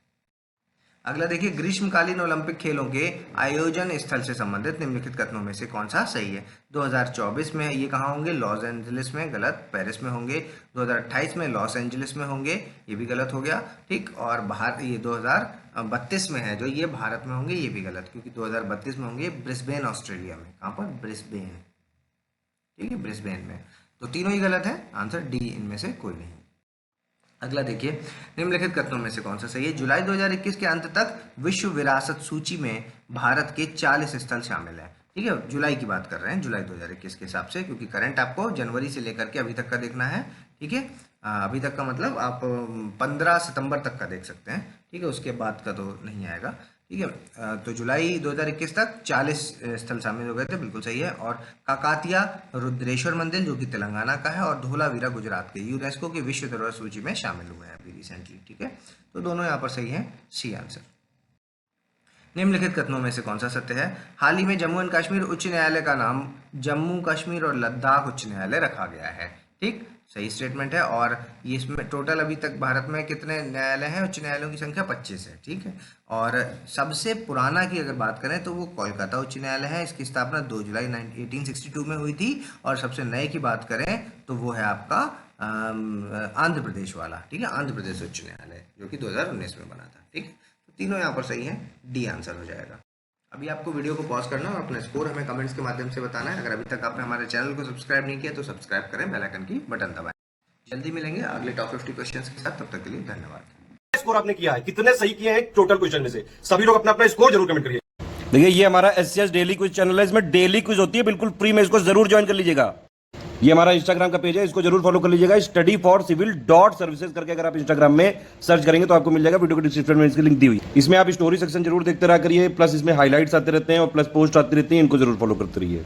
अगला देखिए, ग्रीष्मकालीन ओलंपिक खेलों के आयोजन स्थल से संबंधित निम्नलिखित कथनों में से कौन सा सही है? 2024 में ये कहाँ होंगे? लॉस एंजलिस में, गलत। पेरिस में होंगे। 2028 में लॉस एंजलिस में होंगे, ये भी गलत हो गया। ठीक, और बाहर ये 2032 में है जो ये भारत में होंगे, ये भी गलत, क्योंकि 2032 में होंगे ब्रिस्बेन ऑस्ट्रेलिया में। कहाँ पर? ब्रिस्बेन। ठीक है, ब्रिस्बेन में। तो तीनों ही गलत है, आंसर डी इनमें से कोई नहीं। अगला देखिए, निम्नलिखित कथनों में से कौन सा सही है? जुलाई 2021 के अंत तक विश्व विरासत सूची में भारत के 40 स्थल शामिल हैं। ठीक है, जुलाई की बात कर रहे हैं, जुलाई 2021 के हिसाब से, क्योंकि करंट आपको जनवरी से लेकर के अभी तक का देखना है। ठीक है, अभी तक का मतलब आप 15 सितंबर तक का देख सकते हैं। ठीक है, उसके बाद का तो नहीं आएगा। ठीक है, तो जुलाई 2021 तक 40 स्थल शामिल हो गए थे, बिल्कुल सही है। और काकातिया रुद्रेश्वर मंदिर जो कि तेलंगाना का है, और धोलावीरा गुजरात के यूनेस्को की विश्व धरोहर सूची में शामिल हुए हैं अभी रिसेंटली। ठीक है, तो दोनों यहाँ पर सही है, सी आंसर। निम्नलिखित कथनों में से कौन सा सत्य है? हाल ही में जम्मू एंड कश्मीर उच्च न्यायालय का नाम जम्मू कश्मीर और लद्दाख उच्च न्यायालय रखा गया है। ठीक, सही स्टेटमेंट है। और ये इसमें टोटल अभी तक भारत में कितने न्यायालय हैं? उच्च न्यायालयों की संख्या 25 है। ठीक है, और सबसे पुराना की अगर बात करें तो वो कोलकाता उच्च न्यायालय है, इसकी स्थापना 2 जुलाई 1862 में हुई थी। और सबसे नए की बात करें तो वो है आपका आंध्र प्रदेश वाला। ठीक है, आंध्र प्रदेश उच्च न्यायालय जो कि 2019 में बना था। ठीक है, तो तीनों यहाँ पर सही है, डी आंसर हो जाएगा। अभी आपको वीडियो को पॉज करना और अपना स्कोर हमें कमेंट्स के माध्यम से बताना है। अगर अभी तक आपने हमारे चैनल को सब्सक्राइब नहीं किया तो सब्सक्राइब करें, बेल आइकन की बटन दबाएं। जल्दी मिलेंगे अगले टॉप 50 क्वेश्चंस के साथ, तब तक के लिए धन्यवाद। स्कोर आपने किया है, कितने सही किए हैं टोटल क्वेश्चन में से? सभी लोग अपना अपना स्कोर जरूर कमेंट करिए। देखिए, ये हमारा एससीएस डेली क्विज चैनल है, इसमें डेली क्विज होती है, बिल्कुल फ्री में, इसको जरूर ज्वाइन कर लीजिएगा। ये हमारा इंस्टाग्राम का पेज है, इसको जरूर फॉलो कर लीजिएगा, studyforcivil.services करके अगर आप इंस्टाग्राम में सर्च करेंगे तो आपको मिल जाएगा। वीडियो के डिस्क्रिप्शन में इसकी लिंक दी हुई। इसमें आप स्टोरी सेक्शन जरूर देखते रहा करिए, प्लस इसमें हाईलाइट्स आते रहते हैं और प्लस पोस्ट आती रहती हैं, इनको जरूर फॉलो करते रहिए।